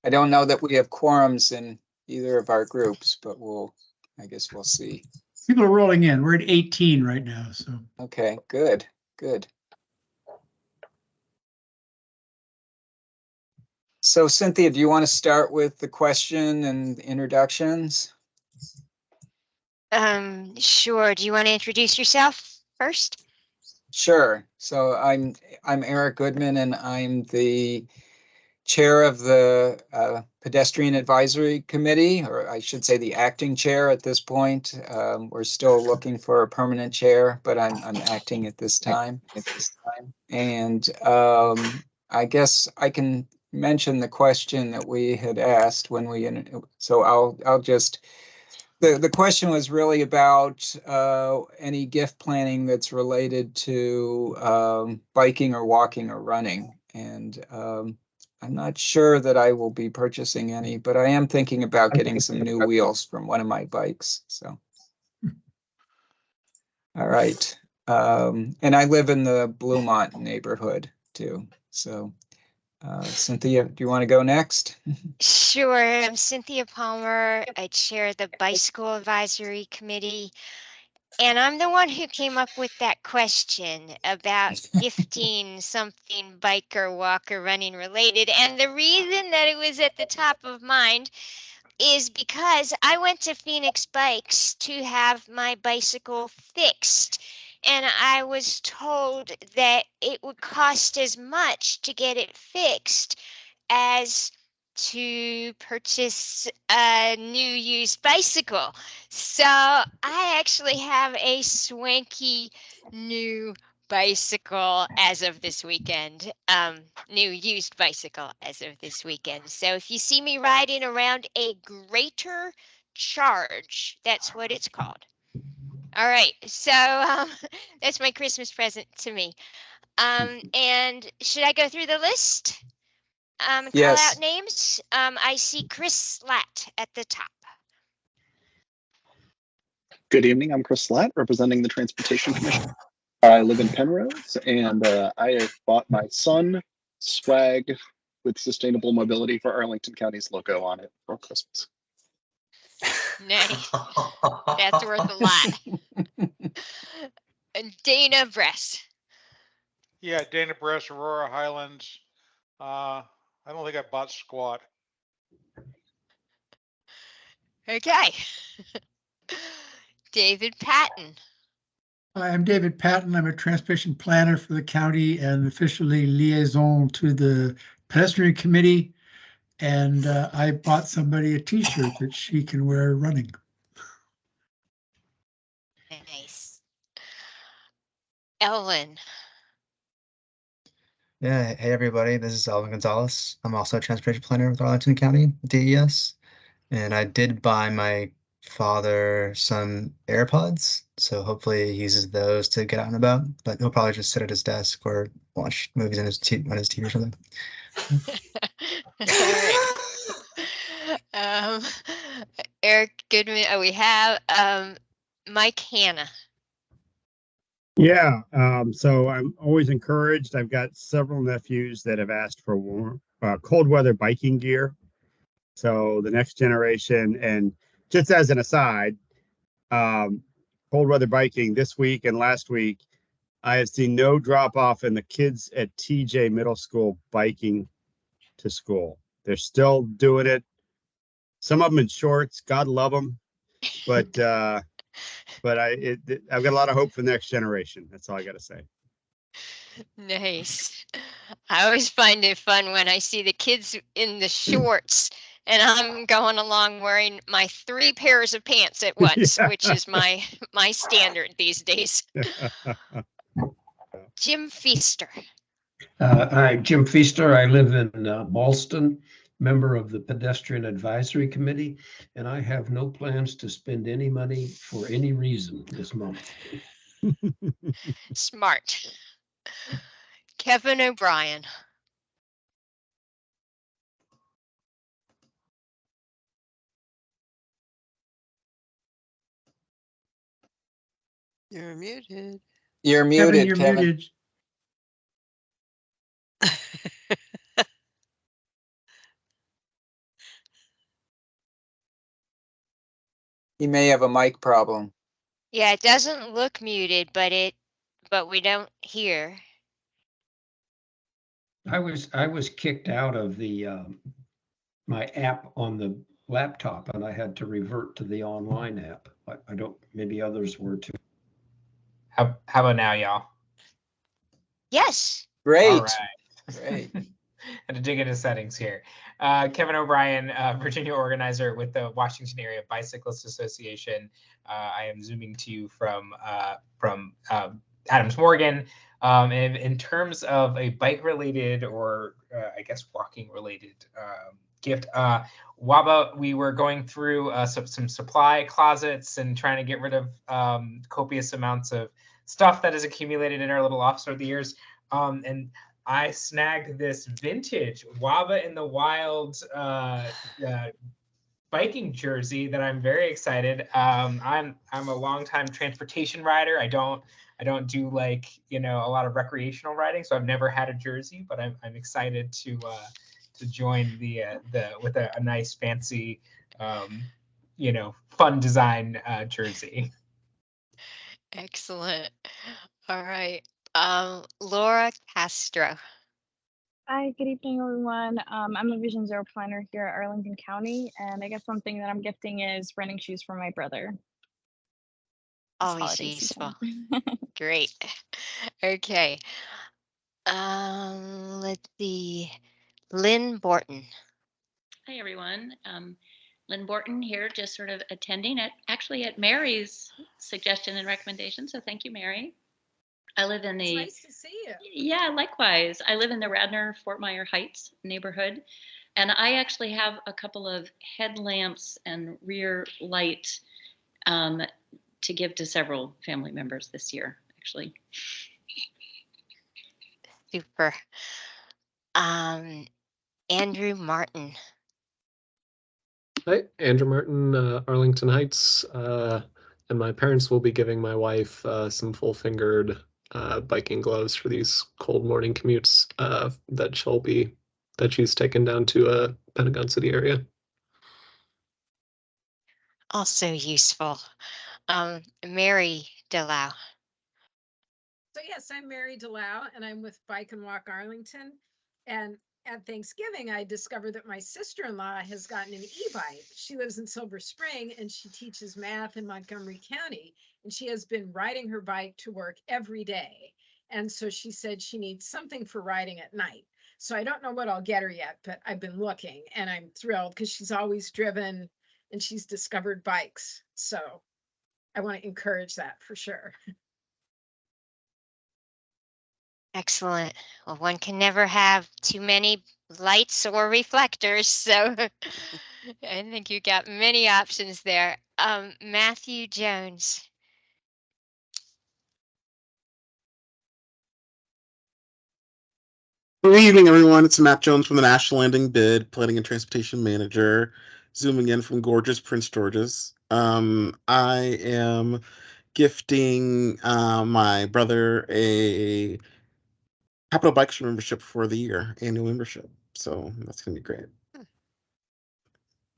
I don't know that we have quorums in either of our groups, but I guess we'll see. People are rolling in. We're at 18 right now, so. Okay, good, good. So Cynthia, do you want to start with the question and introductions? Sure. Do you want to introduce yourself first? Sure. So I'm Eric Goodman, and I'm the chair of the Pedestrian Advisory Committee, or I should say the acting chair at this point. We're still looking for a permanent chair, but I'm acting at this time. And I guess I can mention the question that we had asked when so I'll just. The question was really about any gift planning that's related to biking or walking or running. And I'm not sure that I will be purchasing any, but I am thinking about getting some new wheels from one of my bikes. So, all right. And I live in the Bluemont neighborhood too. So, Cynthia, do you want to go next? Sure. I'm Cynthia Palmer. I chair the Bicycle Advisory Committee. And I'm the one who came up with that question about gifting something bike or walk or running related. And the reason that it was at the top of mind is because I went to Phoenix Bikes to have my bicycle fixed. And I was told that it would cost as much to get it fixed as to purchase a new used bicycle. So I actually have a swanky new bicycle as of this weekend, new used bicycle as of this weekend. So if you see me riding around a Greater Charge, that's what it's called. All right, so that's my Christmas present to me. And should I go through the list? Call Yes. out names. I see Chris Slatt at the top. Good evening. I'm Chris Slatt, representing the Transportation Commission. I live in Penrose, and I have bought my son swag with sustainable mobility for Arlington County's logo on it for Christmas. Nice. That's worth a lot. And Dana Bress. Yeah, Dana Bress, Aurora Highlands. I don't think I bought squat. Okay. David Patton. Hi, I'm David Patton. I'm a transportation planner for the county and officially liaison to the pedestrian committee. And I bought somebody a t-shirt that she can wear running. Nice. Ellen. Yeah, hey everybody, this is Alvin Gonzalez. I'm also a transportation planner with Arlington County DES, and I did buy my father some AirPods, so hopefully he uses those to get out and about, but he'll probably just sit at his desk or watch movies on his TV or something. All right. Eric Goodman. Oh, we have Mike Hanna. Yeah, so I'm always encouraged. I've got several nephews that have asked for warm, cold weather biking gear. So the next generation, and just as an aside, cold weather biking this week and last week, I have seen no drop off in the kids at TJ Middle School biking to school. They're still doing it. Some of them in shorts, God love them, but I've got a lot of hope for the next generation. That's all I got to say. Nice. I always find it fun when I see the kids in the shorts and I'm going along wearing my 3 pairs of pants at once, yeah. Which is my standard these days. Jim Feaster. Hi, Jim Feaster. I live in Ballston, member of the Pedestrian Advisory Committee, and I have no plans to spend any money for any reason this month. Smart. Kevin O'Brien. You're muted. You're muted, Kevin. Muted. He may have a mic problem. Yeah, it doesn't look muted, but we don't hear. I was kicked out of the my app on the laptop, and I had to revert to the online app. I don't. Maybe others were too. How about now, y'all? Yes. Great. All right. Great. Had to dig into settings here. Kevin O'Brien, Virginia organizer with the Washington Area Bicyclists Association. I am zooming to you from Adams Morgan. And in terms of a bike-related or I guess walking-related gift, WABA, we were going through some supply closets and trying to get rid of copious amounts of stuff that has accumulated in our little office over the years. And I snagged this vintage WABA in the Wild biking jersey that I'm very excited. I'm a longtime transportation rider. I don't do like, you know, a lot of recreational riding, so I've never had a jersey, but I'm excited to join the with a nice fancy you know, fun design jersey. Excellent. All right. Laura Castro. Hi, good evening, everyone. I'm a Vision Zero planner here at Arlington County, and I guess one thing that I'm gifting is running shoes for my brother. Always holiday useful. season. Great. Okay. Let's see. Lynn Borton. Hi, everyone. Lynn Borton here, just sort of attending actually at Mary's suggestion and recommendation. So thank you, Mary. I live in the. It's nice to see you. Yeah, likewise. I live in the Radnor Fort Myer Heights neighborhood, and I actually have a couple of headlamps and rear light to give to several family members this year, actually. Super. Andrew Martin. Hi, Andrew Martin, Arlington Heights, and my parents will be giving my wife some full-fingered biking gloves for these cold morning commutes that she's taken down to Pentagon City area. Also useful. Mary Delau. So yes, I'm Mary Delau, and I'm with Bike and Walk Arlington. And at Thanksgiving, I discovered that my sister-in-law has gotten an e-bike. She lives in Silver Spring, and she teaches math in Montgomery County. And she has been riding her bike to work every day. And so she said she needs something for riding at night. So I don't know what I'll get her yet, but I've been looking, and I'm thrilled because she's always driven and she's discovered bikes. So I want to encourage that for sure. Excellent. Well, one can never have too many lights or reflectors, so I think you got many options there. Matthew Jones. Good evening, everyone. It's Matt Jones from the National Landing Bid, Planning and Transportation Manager, zooming in from gorgeous Prince George's. I am gifting my brother a Capital Bikes membership for the year, annual membership. So that's going to be great.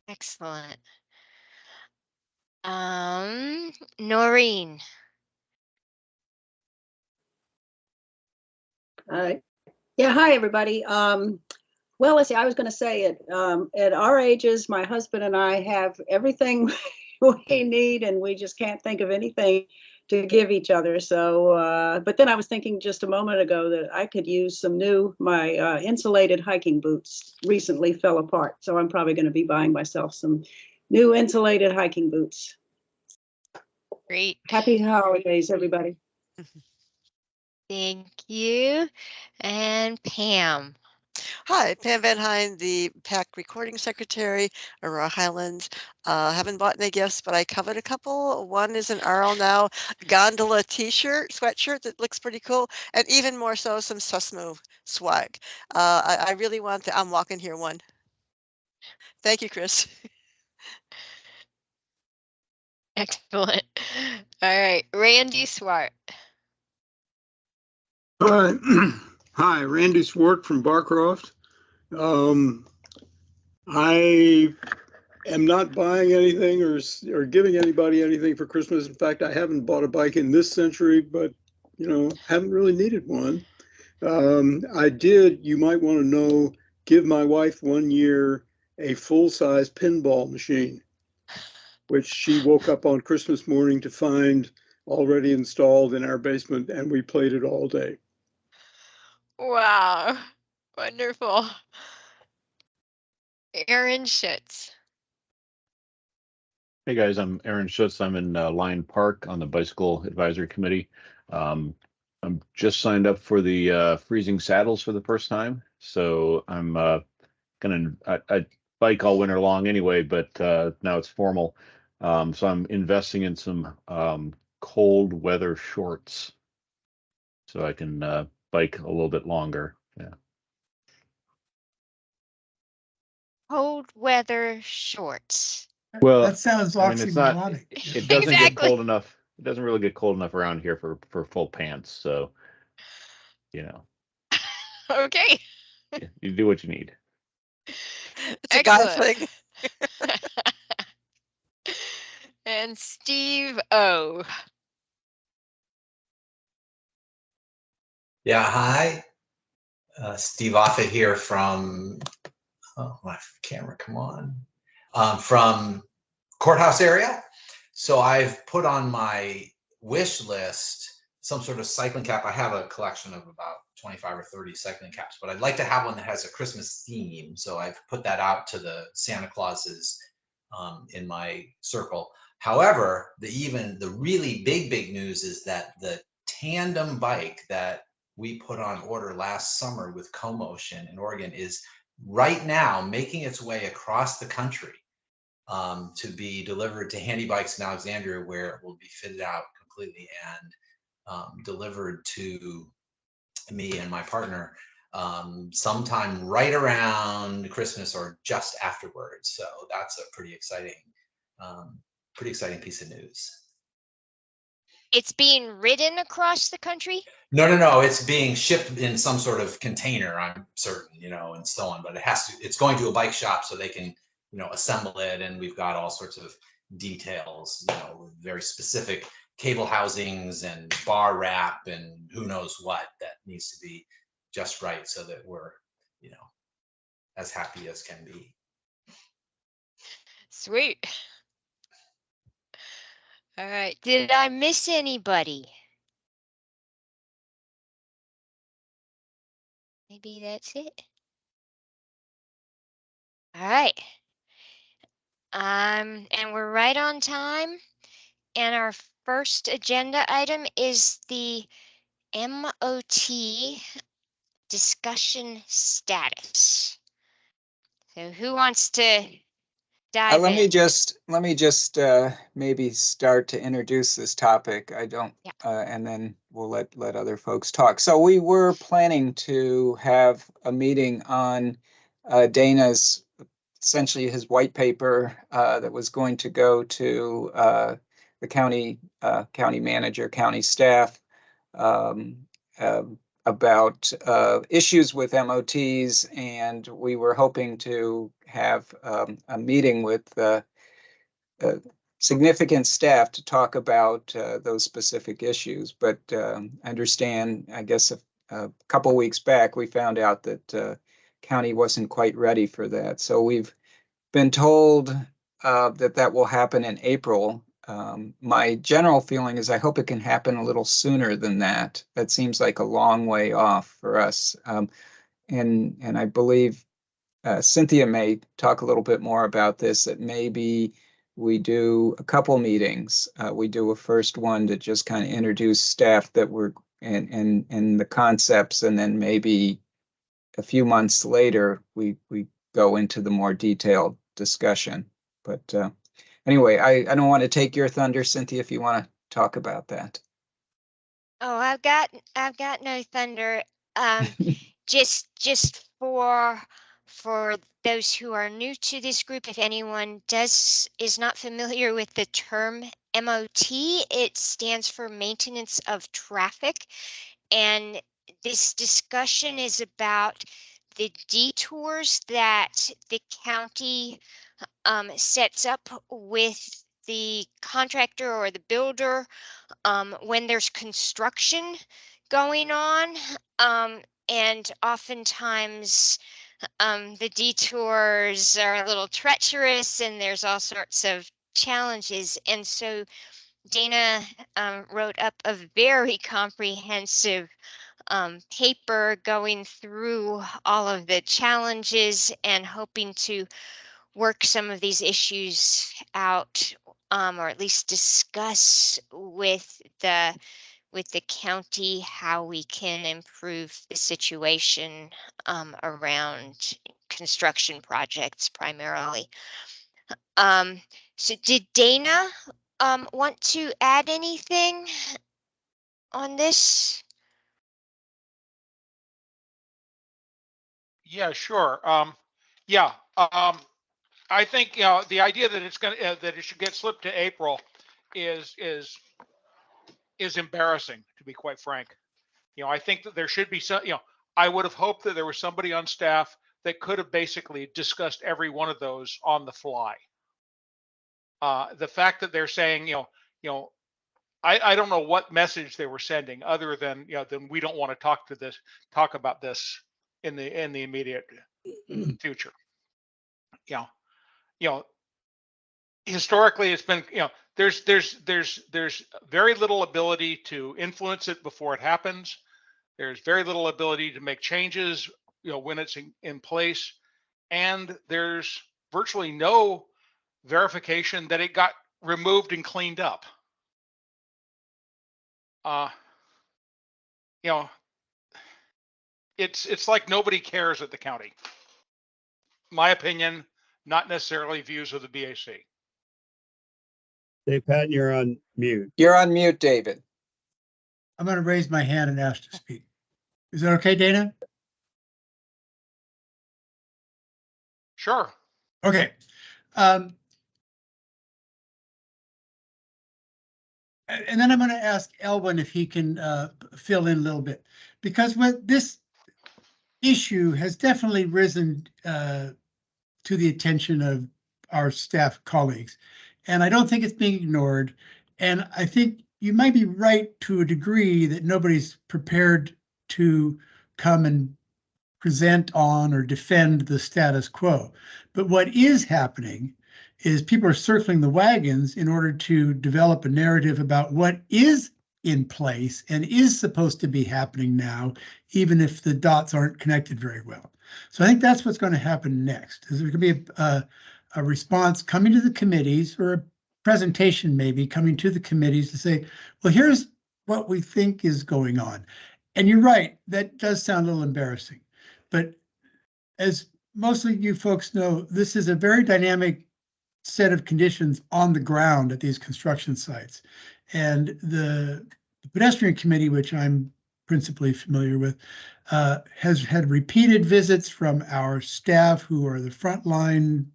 Excellent. Noreen. Yeah, hi, everybody. Well, let's see, I was going to say it. At our ages, my husband and I have everything we need, and we just can't think of anything to give each other. So, but then I was thinking just a moment ago that I could use some my insulated hiking boots recently fell apart. So I'm probably going to be buying myself some new insulated hiking boots. Great. Happy holidays, everybody. Thank you. And Pam. Hi, Pam Van Hine, the PAC recording secretary, Aurora Highlands. Haven't bought any gifts, but I covered a couple. One is an Arl Now gondola sweatshirt that looks pretty cool, and even more so, some Susmo swag. I really want the I'm Walking Here one. Thank you, Chris. Excellent. All right, Randy Swart. Hi, Randy Swart from Barcroft. I am not buying anything or giving anybody anything for Christmas. In fact, I haven't bought a bike in this century, but haven't really needed one. I did, you might want to know, give my wife 1 year a full-size pinball machine, which she woke up on Christmas morning to find already installed in our basement, and we played it all day. Wow. Wonderful. Aaron Schutz. Hey guys, I'm Aaron Schutz. I'm in Lyon Park on the Bicycle Advisory Committee. I'm just signed up for the freezing saddles for the first time, so I'm I bike all winter long anyway, but now it's formal. So I'm investing in some cold weather shorts so I can bike a little bit longer. Yeah. Cold weather shorts. Well, That sounds I mean, it's not. oxymoronic. It doesn't get Exactly. cold enough. It doesn't really get cold enough around here for full pants. So, Okay. you do what you need. It's a guy thing. And Steve O. Yeah, hi. Steve Offutt here from, oh, my camera, come on. From courthouse area. So I've put on my wish list some sort of cycling cap. I have a collection of about 25 or 30 cycling caps, but I'd like to have one that has a Christmas theme. So I've put that out to the Santa Clauses in my circle. However, the really big news is that the tandem bike that we put on order last summer with CoMotion in Oregon is right now making its way across the country to be delivered to Handy Bikes in Alexandria, where it will be fitted out completely and delivered to me and my partner sometime right around Christmas or just afterwards. So that's a pretty exciting piece of news. It's being ridden across the country? No. It's being shipped in some sort of container, I'm certain, and so on. But it's going to a bike shop so they can, assemble it. And we've got all sorts of details, very specific cable housings and bar wrap and who knows what that needs to be just right so that we're, as happy as can be. Sweet. All right. Did I miss anybody? Maybe that's it. All right. And we're right on time. And our first agenda item is the MOT discussion status. So who wants to dive Let me in? just maybe start to introduce this topic. I don't, and then we'll let other folks talk. So we were planning to have a meeting on Dana's, essentially his white paper that was going to go to the county manager, county staff, about issues with MOTs, and we were hoping to have a meeting with significant staff to talk about those specific issues. But I understand, I guess a couple weeks back, we found out that county wasn't quite ready for that. So we've been told that will happen in April. My general feeling is I hope it can happen a little sooner than that. That seems like a long way off for us. And I believe Cynthia may talk a little bit more about this, that maybe we do a couple meetings. We do a first one to just kind of introduce staff that were and the concepts, and then maybe a few months later, we go into the more detailed discussion. But anyway, I don't want to take your thunder, Cynthia, if you want to talk about that. Oh, I've got no thunder. Just for those who are new to this group, if anyone is not familiar with the term MOT, it stands for Maintenance of Traffic. And this discussion is about the detours that the county sets up with the contractor or the builder when there's construction going on. And oftentimes the detours are a little treacherous and there's all sorts of challenges. And so Dana wrote up a very comprehensive paper going through all of the challenges and hoping to work some of these issues out, or at least discuss with the county how we can improve the situation around construction projects primarily. So did Dana want to add anything on this? Yeah, sure. Yeah. I think the idea that it's going to that it should get slipped to April is embarrassing, to be quite frank. I think that there should be some. I would have hoped that there was somebody on staff that could have basically discussed every one of those on the fly. The fact that they're saying, I don't know what message they were sending other than, then we don't want to talk about this in the immediate future. Historically it's been, there's very little ability to influence it before it happens. There's very little ability to make changes, when it's in place, and there's virtually no verification that it got removed and cleaned up. It's like nobody cares at the county. My opinion, not necessarily views of the BAC. Dave Patton, you're on mute. You're on mute, David. I'm going to raise my hand and ask to speak. Is that okay, Dana? Sure. Okay. And then I'm going to ask Elwin if he can fill in a little bit, because this issue has definitely risen to the attention of our staff colleagues, and I don't think it's being ignored. And I think you might be right to a degree that nobody's prepared to come and present on or defend the status quo. But what is happening is people are circling the wagons in order to develop a narrative about what is in place and is supposed to be happening now, even if the dots aren't connected very well. So I think that's what's going to happen next. Is there going to be a response coming to the committees, or a presentation maybe coming to the committees to say, well, here's what we think is going on. And you're right, that does sound a little embarrassing. But as mostly you folks know, this is a very dynamic set of conditions on the ground at these construction sites. And the pedestrian committee, which I'm principally familiar with, has had repeated visits from our staff who are the frontline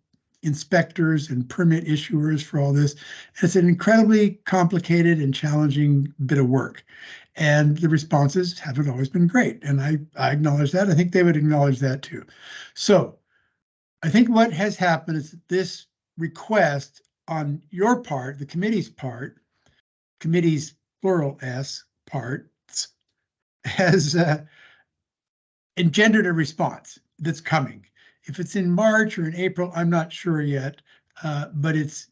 inspectors and permit issuers for all this. It's an incredibly complicated and challenging bit of work. And the responses haven't always been great. And I acknowledge that. I think they would acknowledge that too. So I think what has happened is that this request on your part, the committee's part, committee's plural S parts, has engendered a response that's coming. If it's in March or in April, I'm not sure yet, but it's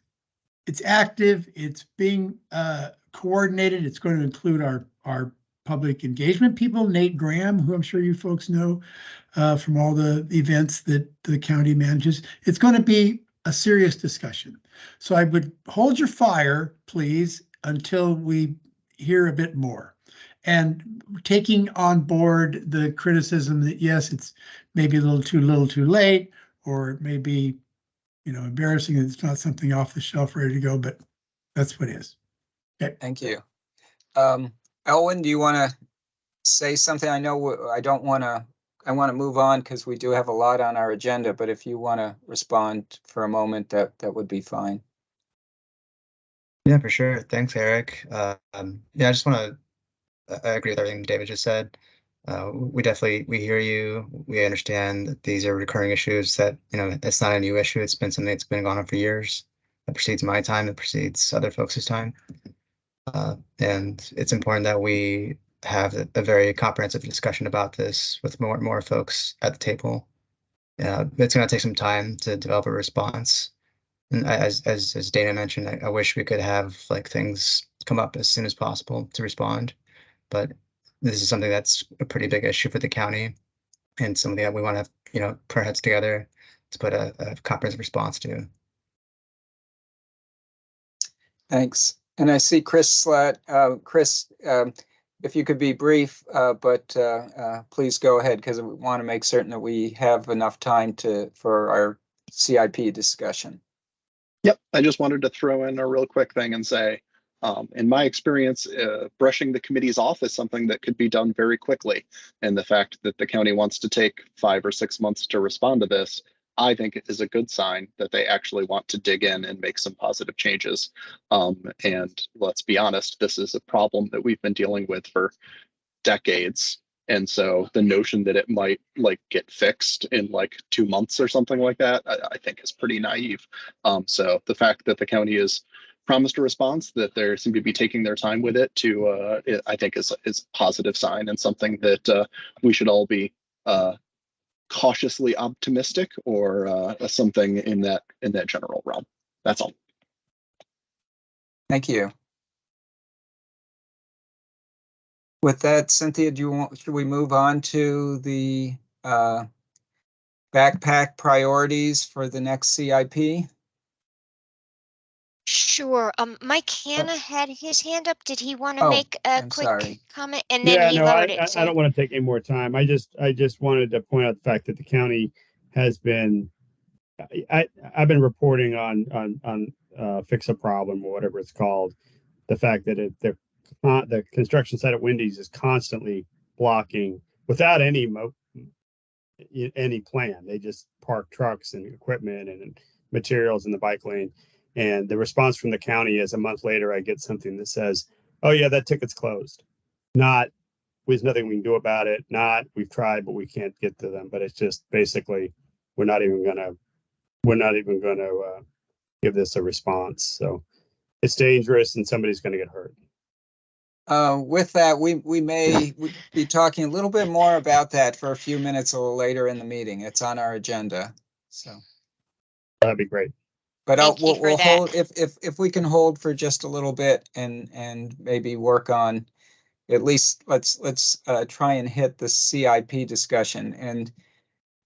active. It's being coordinated. It's going to include our public engagement people, Nate Graham, who I'm sure you folks know from all the events that the county manages. It's going to be a serious discussion. So I would hold your fire, please, until we hear a bit more. And taking on board the criticism that, yes, it's maybe a little too late, or maybe, embarrassing that it's not something off the shelf ready to go, but that's what it is. Okay. Thank you. Elwin, do you want to say something? I know I want to move on because we do have a lot on our agenda, but if you want to respond for a moment, that would be fine. Yeah, for sure. Thanks, Eric. Yeah, I just want to, I agree with everything David just said. We hear you. We understand that these are recurring issues that, it's not a new issue. It's been something that's been going on for years. It precedes my time. It precedes other folks' time. And it's important that we have a very comprehensive discussion about this with more folks at the table. It's going to take some time to develop a response. And as Dana mentioned, I wish we could have things come up as soon as possible to respond. But this is something that's a pretty big issue for the county and something that we want to have, put our heads together to put a comprehensive response to. Thanks. And I see Chris Slatt. Chris, if you could be brief, but please go ahead, because we want to make certain that we have enough time for our CIP discussion. Yep, I just wanted to throw in a real quick thing and say, in my experience, brushing the committees off is something that could be done very quickly. And the fact that the county wants to take 5 or 6 months to respond to this, I think it is a good sign that they actually want to dig in and make some positive changes. And let's be honest, this is a problem that we've been dealing with for decades. And so the notion that it might get fixed in 2 months or something like that, I think is pretty naive. So the fact that the county has promised a response, that they seem to be taking their time with it, I think is a positive sign, and something that we should all be cautiously optimistic, or something in that general realm. That's all. Thank you. With that, Cynthia, should we move on to the backpack priorities for the next CIP? Sure. Mike Hanna had his hand up. Did he want to make a quick comment? And then Yeah, he no, lowered I it. don't want to take any more time. I just wanted to point out the fact that the county has been, I've been reporting on Fix a Problem, or whatever it's called. The fact that the construction site at Wendy's is constantly blocking without any plan. They just park trucks and equipment and materials in the bike lane. And the response from the county is, a month later, I get something that says, "Oh yeah, that ticket's closed." Not, there's nothing we can do about it. Not, we've tried, but we can't get to them. But it's just basically, we're not even gonna give this a response. So it's dangerous, and somebody's gonna get hurt. With that, we may be talking a little bit more about that for a few minutes a little later in the meeting. It's on our agenda, so that'd be great. But we'll hold, if we can hold for just a little bit, and maybe work on, at least let's try and hit the CIP discussion. And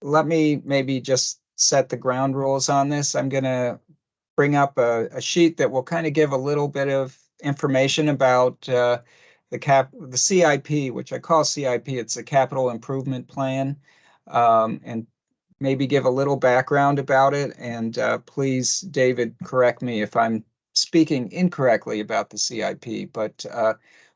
let me maybe just set the ground rules on this. I'm gonna bring up a sheet that will kind of give a little bit of information about the CIP, which I call CIP. It's a capital improvement plan, and maybe give a little background about it. And please, David, correct me if I'm speaking incorrectly about the CIP, but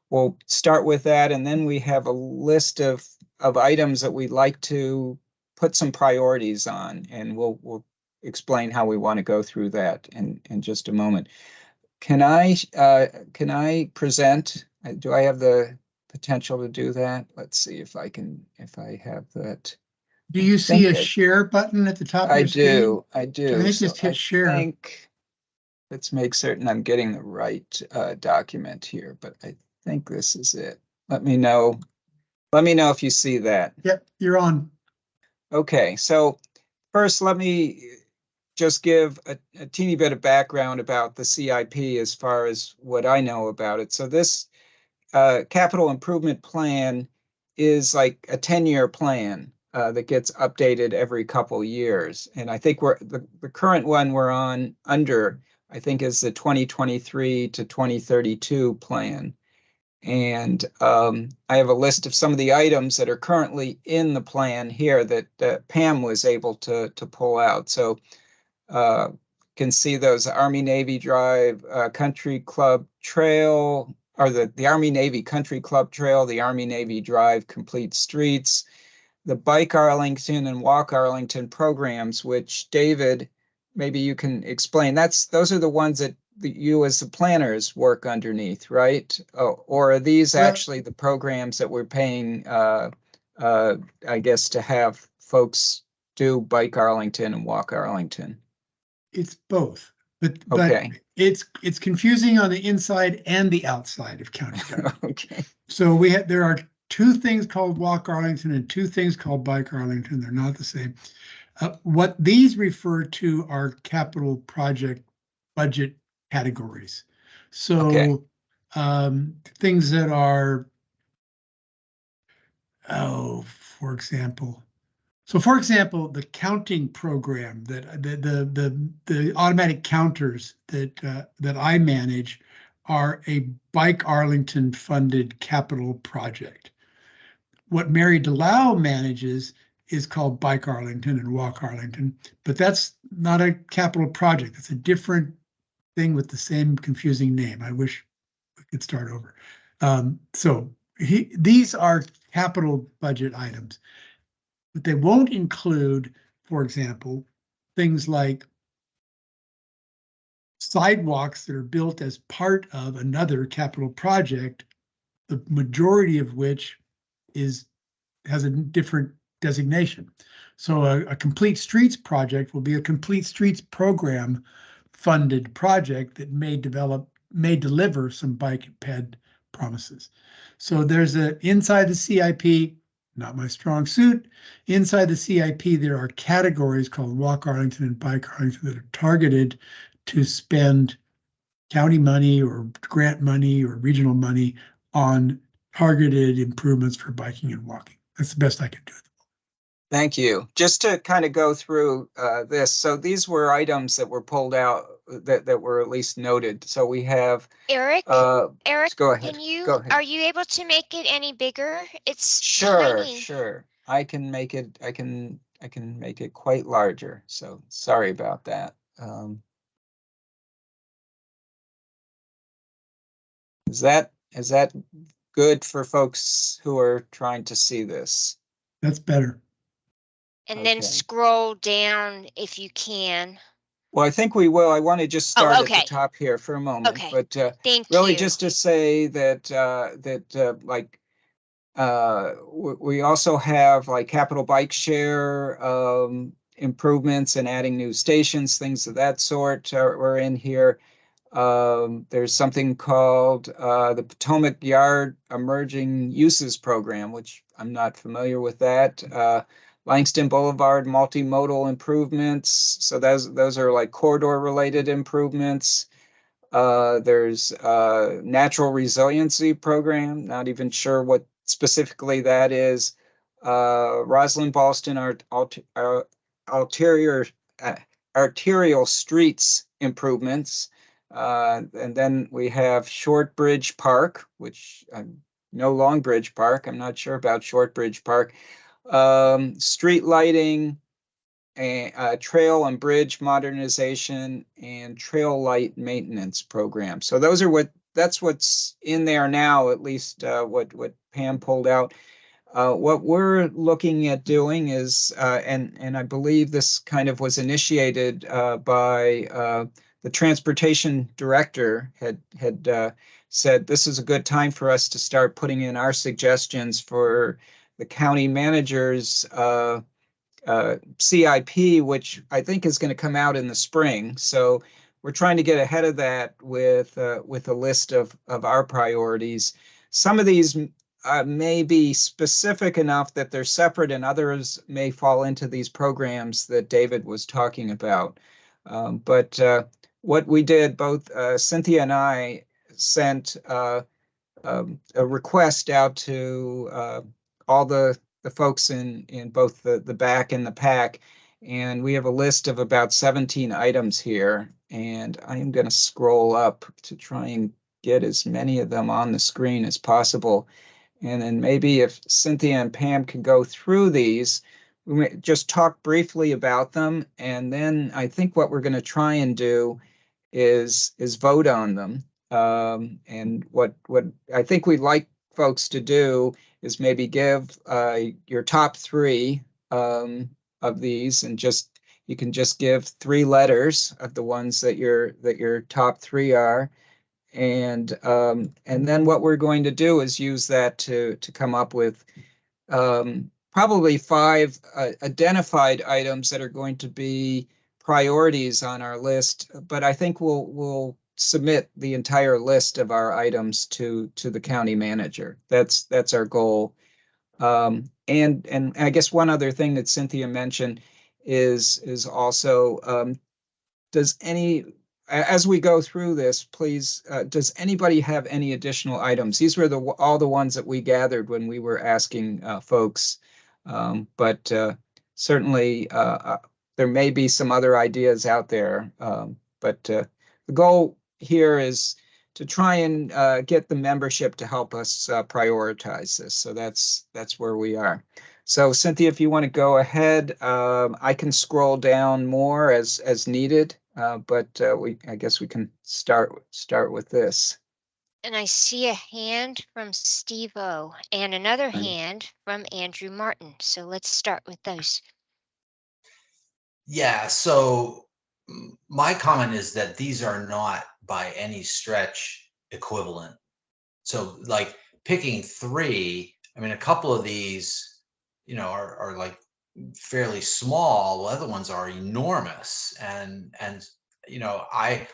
we'll start with that. And then we have a list of items that we'd like to put some priorities on, and we'll explain how we want to go through that in just a moment. Can I present? Do I have the potential to do that? Let's see if I have that. Do you see a share button at the top of your screen? I do. I think just hit share. Let's make certain I'm getting the right document here, but I think this is it. Let me know if you see that. Yep, you're on. Okay, so first let me just give a teeny bit of background about the CIP as far as what I know about it. So this capital improvement plan is like a 10-year plan that gets updated every couple years. And I think the current one we're on under, I think, is the 2023 to 2032 plan. And I have a list of some of the items that are currently in the plan here that Pam was able to pull out. So can see those Army Navy Drive Country Club Trail, or the Army Navy Country Club Trail, the Army Navy Drive Complete Streets, the Bike Arlington and Walk Arlington programs, which David, maybe you can explain. Those are the ones that you as the planners work underneath, right? Or are these actually the programs that we're paying I guess, to have folks do Bike Arlington and Walk Arlington? It's both, but Okay. it's confusing on the inside and the outside of county government. Okay. So there are two things called Walk Arlington and two things called Bike Arlington. They're not the same. What these refer to are capital project budget categories. So things that are, for example, the counting program that the automatic counters that I manage are a Bike Arlington funded capital project. What Mary DeLau manages is called Bike Arlington and Walk Arlington, but that's not a capital project. It's a different thing with the same confusing name. I wish we could start over. These are capital budget items, but they won't include, for example, things like sidewalks that are built as part of another capital project, the majority of which has a different designation. So a complete streets project will be a complete streets program funded project that may deliver some bike and ped promises. So there's inside the CIP, not my strong suit. Inside the CIP, there are categories called Walk Arlington and Bike Arlington that are targeted to spend county money or grant money or regional money on targeted improvements for biking and walking. That's the best I can do. Thank you. Just to kind of go through this. So these were items that were pulled out that were at least noted. So we have Eric, Eric, go ahead. Are you able to make it any bigger? It's Sure, tiny. sure. I can make it. I can make it quite larger. So sorry about that. Is that good for folks who are trying to see this? That's better. And then scroll down if you can. Well, I think we will. I want to just start at the top here for a moment. Okay. But Thank really you. just to say that we also have like capital bike share improvements and adding new stations, things of that sort are in here. There's something called the Potomac Yard Emerging Uses Program, which I'm not familiar with that. Langston Boulevard multimodal improvements. So those are like corridor related improvements. There's natural resiliency program. Not even sure what specifically that is. Roslyn Ballston arterial streets improvements. And then we have Short Bridge Park, which no Long Bridge Park. I'm not sure about Short Bridge Park. Street lighting, trail and bridge modernization, and trail light maintenance program. So those are that's what's in there now, at least what Pam pulled out. What we're looking at doing is, and I believe this kind of was initiated by the transportation director had said this is a good time for us to start putting in our suggestions for the county manager's CIP, which I think is going to come out in the spring. So we're trying to get ahead of that with a list of our priorities. Some of these may be specific enough that they're separate, and others may fall into these programs that David was talking about. But what we did, both Cynthia and I sent a request out to all the folks in both the BAC and the PAC, and we have a list of about 17 items here, and I am going to scroll up to try and get as many of them on the screen as possible. And then maybe if Cynthia and Pam can go through these, we may just talk briefly about them, and then I think what we're going to try and do is vote on them. And what I think we'd like folks to do is maybe give your top three of these, and you can just give 3 letters of the ones that your top 3 are. And then what we're going to do is use that to come up with probably 5 identified items that are going to be priorities on our list, but I think we'll submit the entire list of our items to the county manager. That's our goal. And I guess one other thing that Cynthia mentioned is also, as we go through this, please, does anybody have any additional items? These were all the ones that we gathered when we were asking folks. But certainly there may be some other ideas out there. But the goal here is to try and get the membership to help us prioritize this. So that's where we are. So Cynthia, if you want to go ahead, I can scroll down more as needed, but I guess we can start with this. And I see a hand from Steve-O and another hand from Andrew Martin. So let's start with those. Yeah, so my comment is that these are not by any stretch equivalent. So like picking 3, I mean, a couple of these, you know, are like fairly small, while other ones are enormous. And you know, I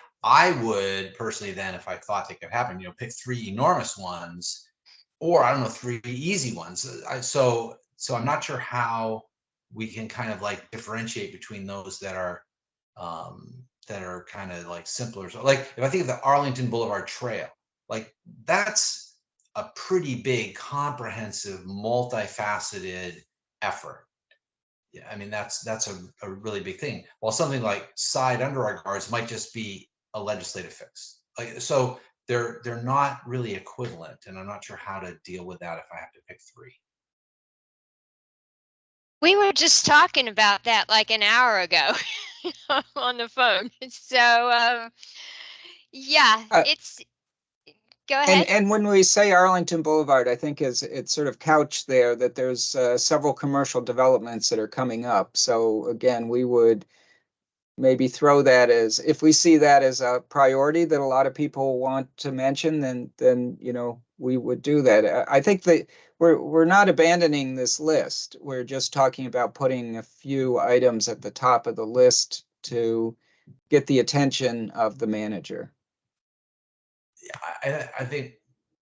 would personally then, if I thought they could happen, you know, pick 3 enormous ones, or I don't know, 3 easy ones. So I'm not sure how we can kind of like differentiate between those that are kind of like simpler. So like if I think of the Arlington Boulevard Trail, like that's a pretty big, comprehensive, multifaceted effort. Yeah, I mean that's a really big thing. While something like side under our guards might just be a legislative fix. Like so they're not really equivalent, and I'm not sure how to deal with that if I have to pick 3. We were just talking about that like an hour ago on the phone. So yeah, it's go ahead. And when we say Arlington Boulevard, I think it's sort of couched there that there's several commercial developments that are coming up. So again, we would maybe throw that as, if we see that as a priority that a lot of people want to mention, then you know, we would do that. I think that we're not abandoning this list. We're just talking about putting a few items at the top of the list to get the attention of the manager. Yeah, I think,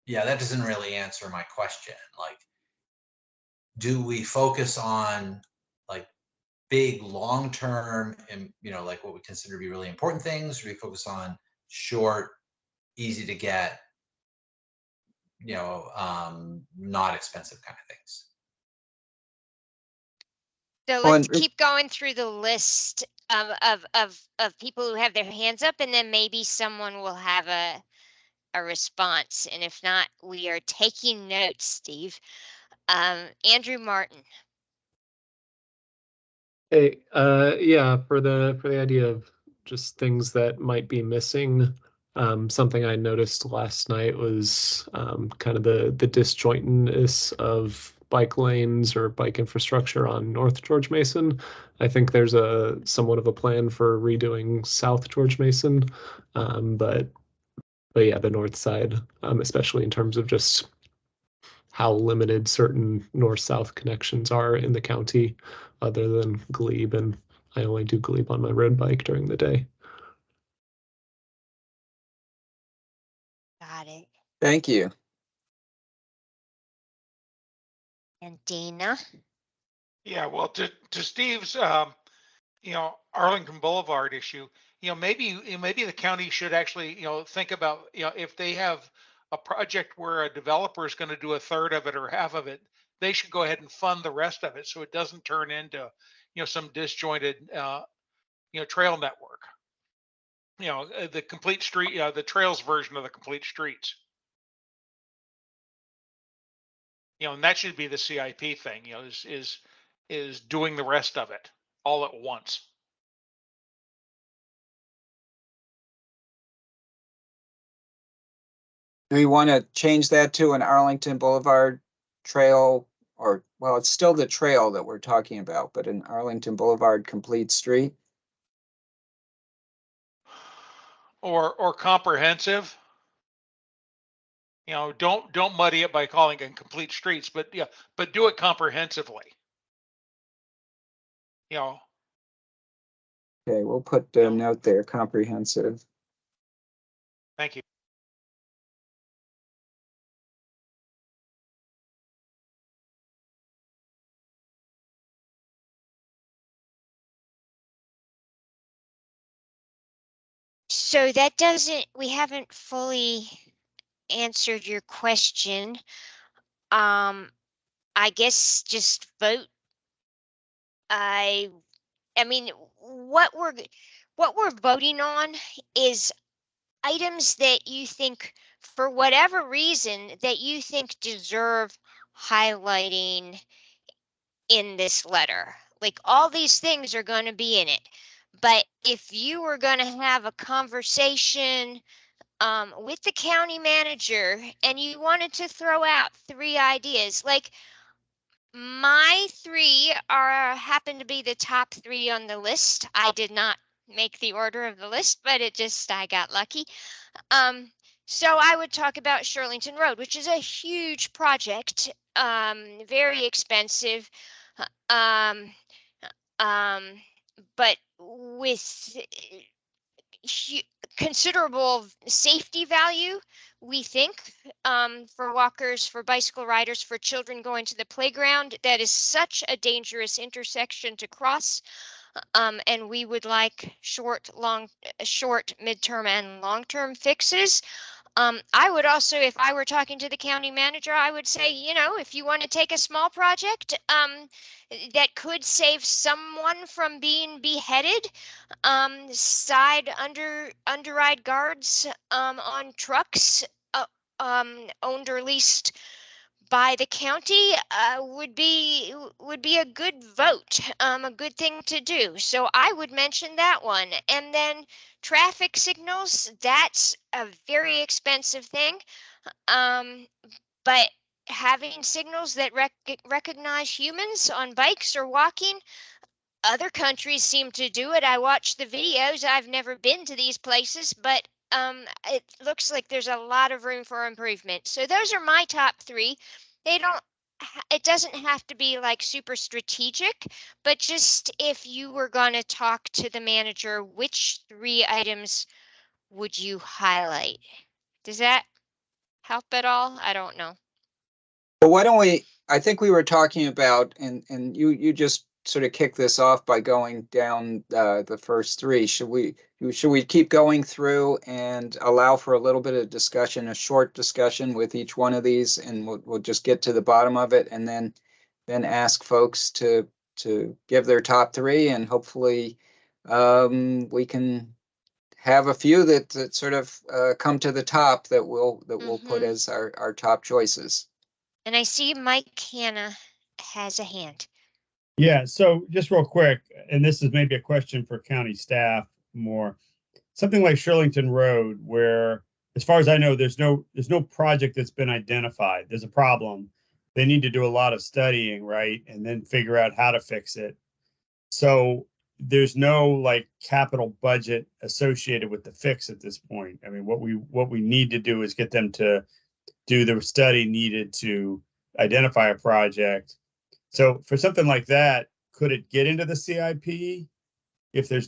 yeah, that doesn't really answer my question. Like, do we focus on like big long-term and, you know, like what we consider to be really important things, or do we focus on short, easy to get, you know, not expensive kind of things? So let's keep going through the list of people who have their hands up, and then maybe someone will have a response. And if not, we are taking notes, Steve. Andrew Martin. Hey, yeah, for the idea of just things that might be missing, something I noticed last night was kind of the disjointedness of bike lanes or bike infrastructure on North George Mason. I think there's somewhat of a plan for redoing South George Mason, but yeah, the north side, especially in terms of just how limited certain north-south connections are in the county, other than Glebe, and I only do Glebe on my road bike during the day. Got it. Thank you. And Dana. Yeah, well, to Steve's, you know, Arlington Boulevard issue, you know, maybe the county should actually, you know, think about, you know, if they have a project where a developer is going to do a third of it or half of it, they should go ahead and fund the rest of it so it doesn't turn into, you know, some disjointed, you know, trail network. You know, the complete street, the trails version of the complete streets. You know, and that should be the CIP thing. You know, is doing the rest of it all at once. Do we want to change that to an Arlington Boulevard trail, or, well, it's still the trail that we're talking about, but an Arlington Boulevard complete street? Or comprehensive. You know, don't muddy it by calling it complete streets, but yeah, but do it comprehensively. You know, Okay, we'll put a note there, comprehensive. thank you. So that doesn't, we haven't fully answered your question. I guess just vote. I mean, what we're voting on is items that you think, for whatever reason, that you think deserve highlighting in this letter. Like, all these things are going to be in it. But if you were going to have a conversation with the county manager and you wanted to throw out 3 ideas, like my 3 happen to be the top 3 on the list. I did not make the order of the list, but I got lucky. So I would talk about Shirlington Road, which is a huge project, very expensive, but with considerable safety value, we think, for walkers, for bicycle riders, for children going to the playground. That is such a dangerous intersection to cross. And we would like short, midterm, and long-term fixes. I would also, if I were talking to the county manager, I would say, you know, if you want to take a small project that could save someone from being beheaded, underride guards on trucks owned or leased by the county would be a good vote, a good thing to do. So I would mention that one. And then traffic signals, that's a very expensive thing. But having signals that recognize humans on bikes or walking, other countries seem to do it. I watched the videos. I've never been to these places, but it looks like there's a lot of room for improvement. So those are my top 3. It doesn't have to be like super strategic, but just if you were going to talk to the manager, which 3 items would you highlight? Does that help at all? I don't know. Well, why don't we, I think we were talking about, and you just sort of kick this off by going down the first 3. Should we keep going through and allow for a little bit of discussion, a short discussion with each one of these, and we'll just get to the bottom of it, and then ask folks to give their top 3, and hopefully we can have a few that sort of come to the top that we'll put as our top choices. And I see Mike Hanna has a hand. Yeah, so just real quick, and this is maybe a question for county staff more. Something like Shirlington Road, where, as far as I know, there's no project that's been identified. There's a problem. They need to do a lot of studying, right? And then figure out how to fix it. So there's no like capital budget associated with the fix at this point. I mean, what we need to do is get them to do the study needed to identify a project. So for something like that, could it get into the CIP if they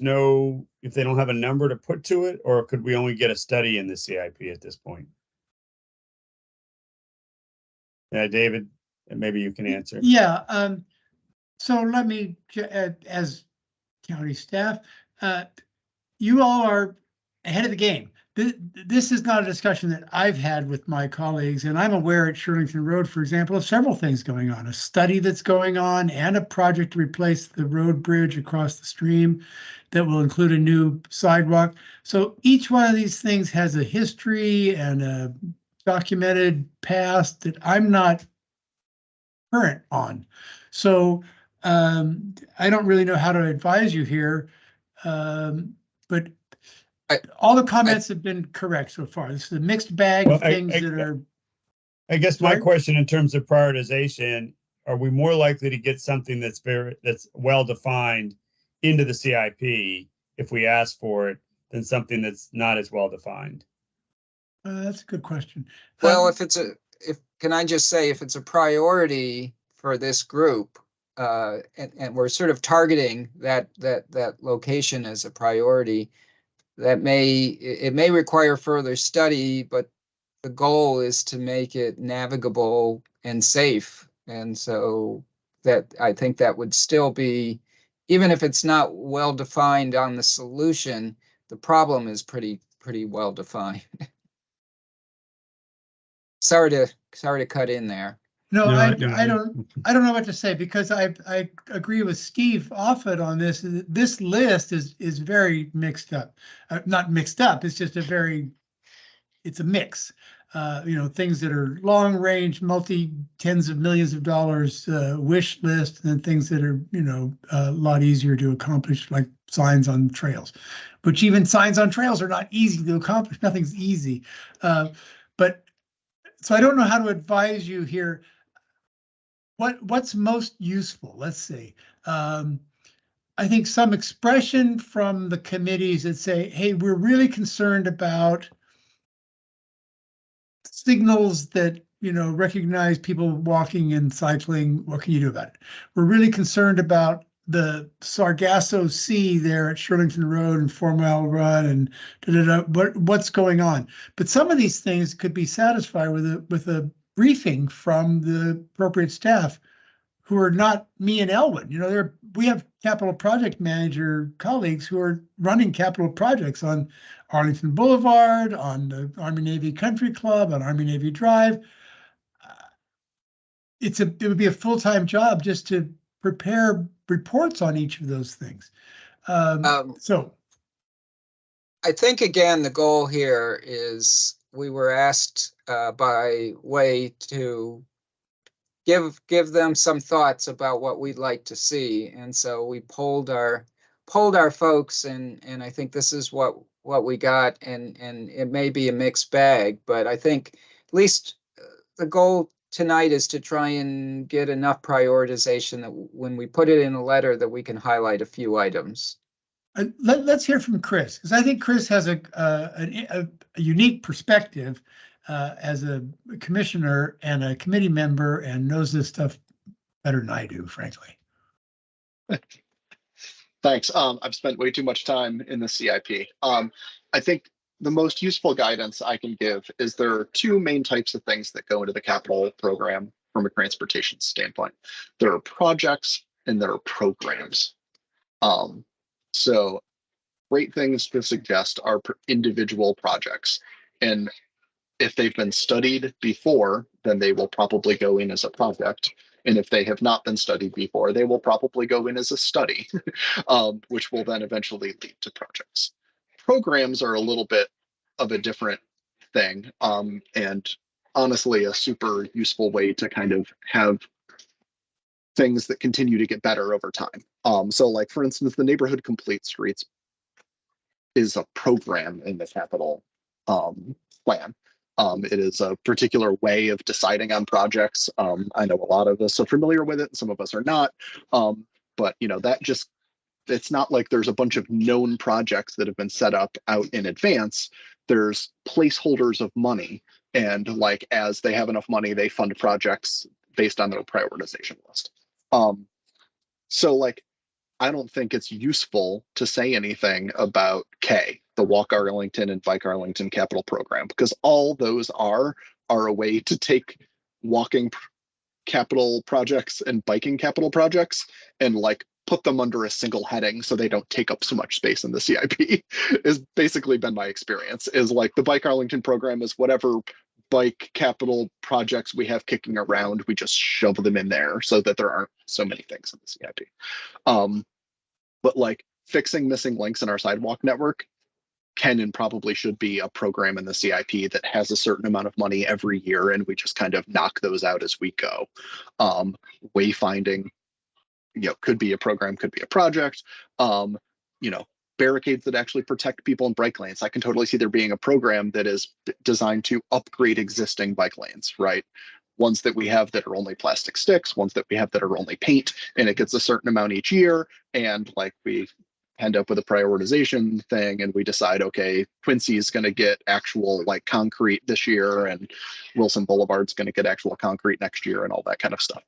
don't have a number to put to it, or could we only get a study in the CIP at this point? Yeah, David, maybe you can answer. Yeah. So let me, as county staff, you all are ahead of the game. This is not a discussion that I've had with my colleagues, and I'm aware at Shirlington Road, for example, of several things going on, a study that's going on and a project to replace the road bridge across the stream that will include a new sidewalk. So each one of these things has a history and a documented past that I'm not current on. So I don't really know how to advise you here, but all the comments have been correct so far. This is a mixed bag of things that are. I guess my question in terms of prioritization, are we more likely to get something that's well defined into the CIP if we ask for it than something that's not as well defined? That's a good question. Well, can I just say, if it's a priority for this group, and we're sort of targeting that location as a priority, it may require further study, but the goal is to make it navigable and safe. And so that, I think that would still be, even if it's not well defined on the solution, the problem is pretty well defined. Sorry to cut in there. No, No, I I- don't know what to say, because I agree with Steve Offit on this. This list is very mixed up. Not mixed up, it's just it's a mix. Things that are long range, multi tens of millions of dollars wish list, and then things that are, a lot easier to accomplish, like signs on trails, which even signs on trails are not easy to accomplish. Nothing's easy. But so I don't know how to advise you here. What's most useful? Let's see. I think some expression from the committees that say, hey, we're really concerned about signals that, recognize people walking and cycling. What can you do about it? We're really concerned about the Sargasso Sea there at Shirlington Road and 4 Mile Run and what's going on. But some of these things could be satisfied with a briefing from the appropriate staff, who are not me and Elwin. We have capital project manager colleagues who are running capital projects on Arlington Boulevard, on the Army Navy Country Club, on Army Navy Drive. It would be a full-time job just to prepare reports on each of those things. So I think, again, the goal here is, we were asked by Way to give them some thoughts about what we'd like to see, and so we polled our folks, and I think this is what we got, and it may be a mixed bag, but I think at least the goal tonight is to try and get enough prioritization that when we put it in a letter, that we can highlight a few items. Let's hear from Chris, because I think Chris has a unique perspective as a commissioner and a committee member, and knows this stuff better than I do, frankly. Thanks. I've spent way too much time in the CIP. I think the most useful guidance I can give is there are two main types of things that go into the capital program from a transportation standpoint. There are projects and there are programs. So great things to suggest are individual projects. And if they've been studied before, then they will probably go in as a project. And if they have not been studied before, they will probably go in as a study, which will then eventually lead to projects. Programs are a little bit of a different thing, and honestly, a super useful way to kind of have things that continue to get better over time. So like, for instance, the Neighborhood Complete Streets is a program in the capital plan. It is a particular way of deciding on projects. I know a lot of us are familiar with it, and some of us are not. But that just, it's not like there's a bunch of known projects that have been set up out in advance. There's placeholders of money, and like, as they have enough money, they fund projects based on their prioritization list. So like, I don't think it's useful to say anything about the Walk Arlington and Bike Arlington capital program, because all those are a way to take walking capital projects and biking capital projects and like put them under a single heading so they don't take up so much space in the CIP. Has basically been my experience. Is like, the Bike Arlington program is whatever bike capital projects we have kicking around, we just shove them in there so that there aren't so many things in the CIP. But like, fixing missing links in our sidewalk network can and probably should be a program in the CIP that has a certain amount of money every year, and we just kind of knock those out as we go. Wayfinding, could be a program, could be a project. Barricades that actually protect people in bike lanes. I can totally see there being a program that is designed to upgrade existing bike lanes, right? Ones that we have that are only plastic sticks, ones that we have that are only paint, and it gets a certain amount each year. And like, we end up with a prioritization thing and we decide, okay, Quincy is going to get actual like concrete this year and Wilson Boulevard's going to get actual concrete next year and all that kind of stuff.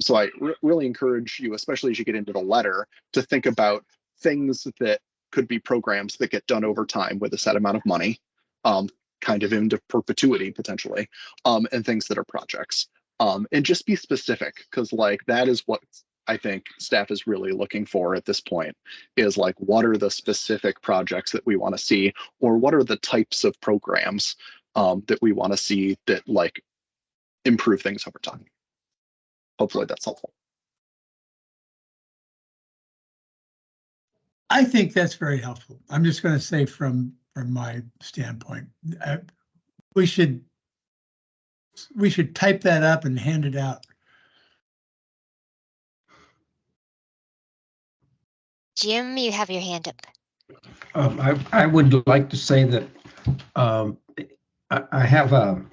So I really encourage you, especially as you get into the letter, to think about things that could be programs that get done over time with a set amount of money, kind of into perpetuity potentially, and things that are projects. And just be specific, because like that is what I think staff is really looking for at this point, is like, what are the specific projects that we want to see, or what are the types of programs that we want to see that like improve things over time. Hopefully that's helpful. I think that's very helpful. I'm just going to say from my standpoint, we should type that up and hand it out. Jim, you have your hand up. I would like to say that I have a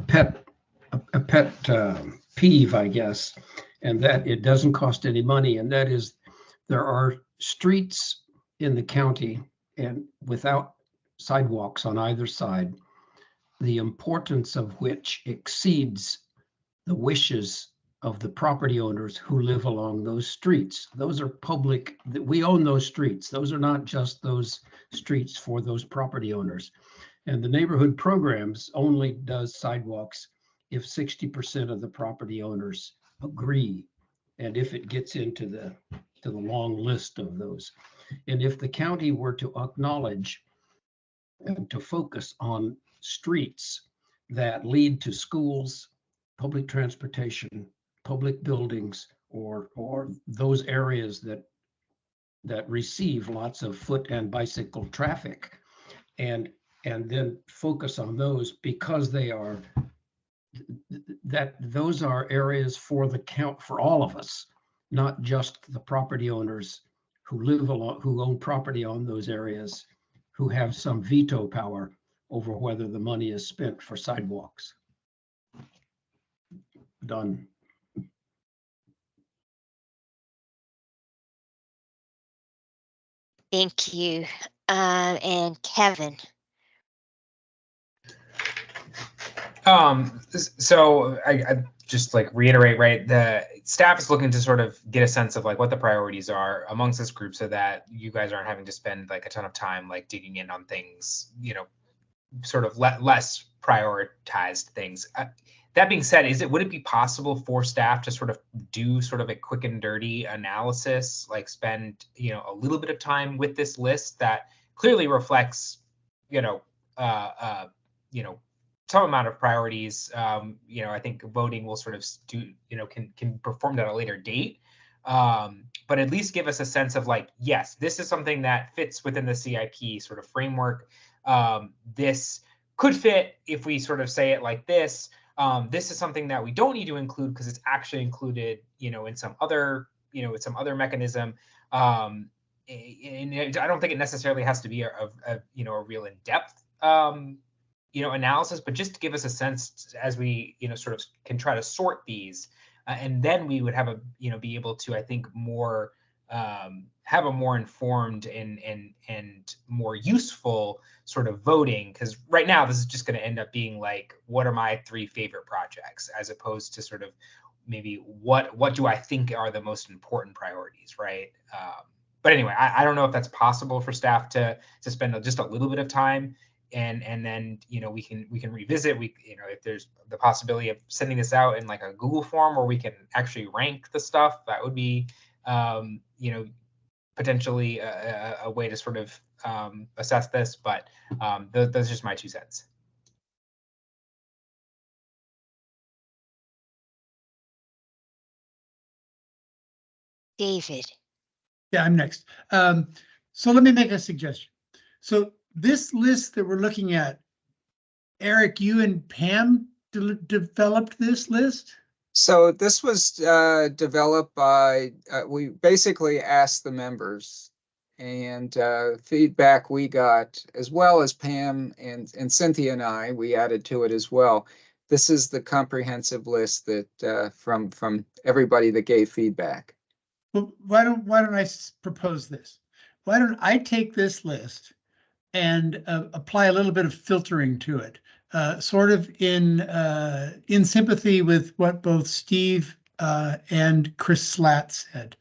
pet peeve, I guess, and that it doesn't cost any money, and that is there are streets in the county and without sidewalks on either side, the importance of which exceeds the wishes of the property owners who live along those streets. Those are public, we own those streets. Those are not just those streets for those property owners. And the neighborhood programs only does sidewalks if 60% of the property owners agree. And if it gets into the long list of those. And if the county were to acknowledge and to focus on streets that lead to schools, public transportation, public buildings, or those areas that receive lots of foot and bicycle traffic, and then focus on those, because they are those are areas for the count for all of us, not just the property owners who live along, who own property on those areas, who have some veto power over whether the money is spent for sidewalks. Done. Thank you. And Kevin. So I just like reiterate, right? The staff is looking to sort of get a sense of like what the priorities are amongst this group, so that you guys aren't having to spend like a ton of time like digging in on things, you know, sort of less prioritized things. That being said, would it be possible for staff to sort of do sort of a quick and dirty analysis, like spend, you know, a little bit of time with this list that clearly reflects, some amount of priorities? I think voting will sort of can perform at a later date. But at least give us a sense of like, yes, this is something that fits within the CIP sort of framework. This could fit if we sort of say it like this. This is something that we don't need to include because it's actually included, in some other, mechanism. And I don't think it necessarily has to be a real in-depth, analysis, but just to give us a sense as we, sort of can try to sort these, and then we would have be able to, I think, more have a more informed and more useful sort of voting, because right now this is just going to end up being like, what are my 3 favorite projects, as opposed to sort of maybe what do I think are the most important priorities, right? But anyway, I don't know if that's possible for staff to spend just a little bit of time, and then we can revisit. If there's the possibility of sending this out in like a Google form where we can actually rank the stuff, that would be potentially a way to sort of assess this. But those are just my 2 cents. David. Yeah, I'm next. So let me make a suggestion. So this list that we're looking at, Eric, you and Pam developed this list? So this was developed by, we basically asked the members, and feedback we got, as well as Pam and Cynthia and I, we added to it as well. This is the comprehensive list that from everybody that gave feedback. Well, why don't I propose this? Why don't I take this list and apply a little bit of filtering to it, sort of in sympathy with what both Steve and Chris Slatt said,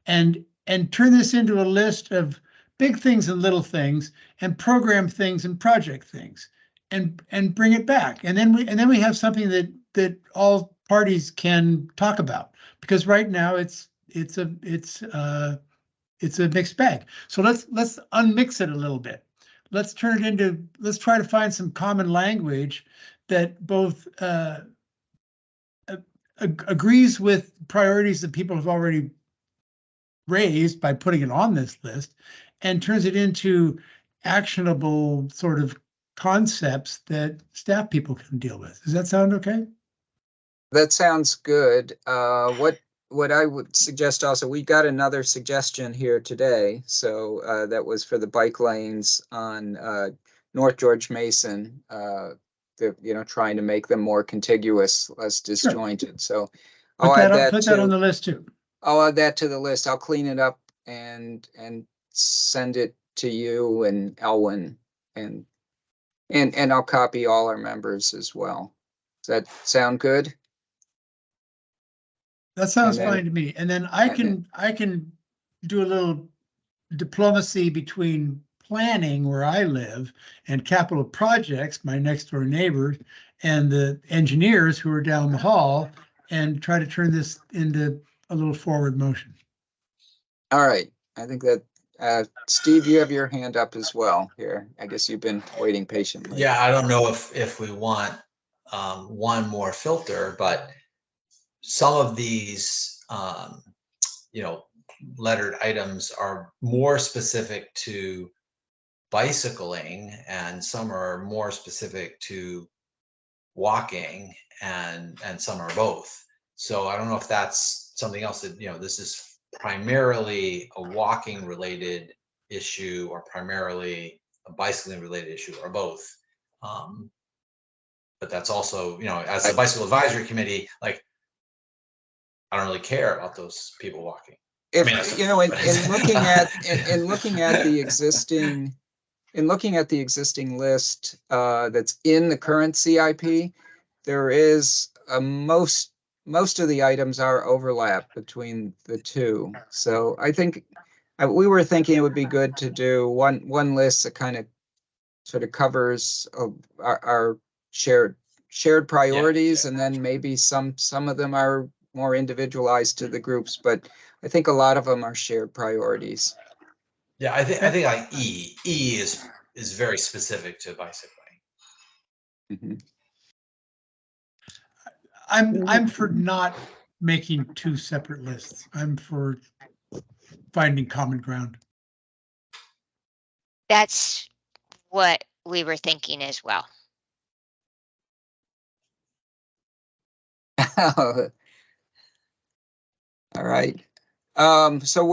and turn this into a list of big things and little things, and program things and project things, and bring it back, and then we have something that all parties can talk about, because right now it's a mixed bag. So let's unmix it a little bit. Let's turn it into, let's try to find some common language that both agrees with priorities that people have already raised by putting it on this list, and turns it into actionable sort of concepts that staff people can deal with. Does that sound okay? That sounds good. What I would suggest also, we got another suggestion here today. So that was for the bike lanes on North George Mason. Trying to make them more contiguous, less disjointed. So I'll add that. Put that on the list too. I'll add that to the list. I'll clean it up and send it to you and Elwin, and I'll copy all our members as well. Does that sound good? That sounds fine to me. And then I can do a little diplomacy between planning, where I live, and capital projects, my next door neighbors, and the engineers who are down the hall, and try to turn this into a little forward motion. All right. I think that Steve, you have your hand up as well here. I guess you've been waiting patiently. Yeah, I don't know if we want one more filter, but some of these, lettered items are more specific to bicycling, and some are more specific to walking, and some are both. So I don't know if that's something else that, this is primarily a walking related issue or primarily a bicycling related issue, or both. But that's also, as a bicycle advisory committee, like, I don't really care about those people walking. If in looking at the existing list that's in the current CIP, there is most of the items are overlap between the two. So I think we were thinking it would be good to do one list that kind of sort of covers our shared priorities, and then maybe some of them are more individualized to the groups, but I think a lot of them are shared priorities. Yeah, I think like E is very specific to bicycling. Mm-hmm. I'm for not making two separate lists. I'm for finding common ground. That's what we were thinking as well. All right. So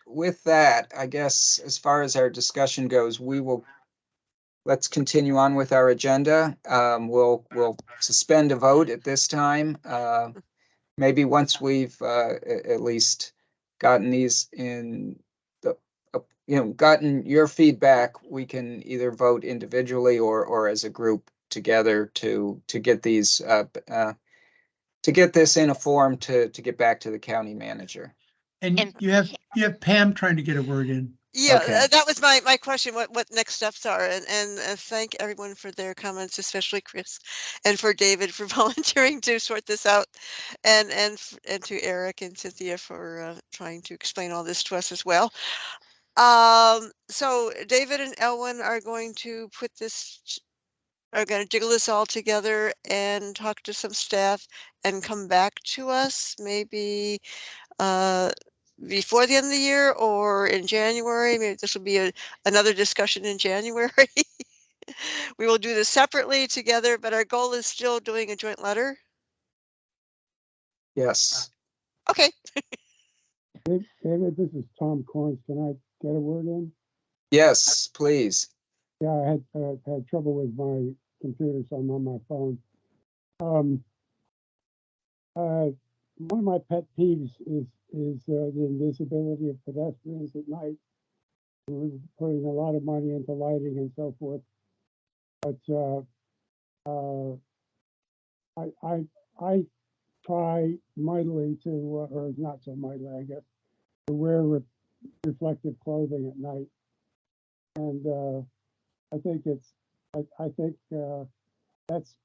with that, I guess as far as our discussion goes, let's continue on with our agenda. We'll suspend a vote at this time. Maybe once we've at least gotten these in the, gotten your feedback, we can either vote individually or as a group together to get these to get this in a form to get back to the county manager. And you have Pam trying to get a word in. Yeah, Okay. that was my question, what next steps are, and thank everyone for their comments, especially Chris, and for David for volunteering to sort this out, and to Eric and Cynthia for trying to explain all this to us as well. So David and Elwin are going to jiggle this all together and talk to some staff and come back to us, maybe before the end of the year or in January. Maybe this will be another discussion in January. We will do this separately together, but our goal is still doing a joint letter. Yes. Okay. David, this is Tom Corns. Can I get a word in? Yes, please. Yeah, I had trouble with my computer, so I'm on my phone. One of my pet peeves is is the invisibility of pedestrians at night. We're putting a lot of money into lighting and so forth, but I try mightily to, or not so mightily, I guess, to wear reflective clothing at night, and I think that's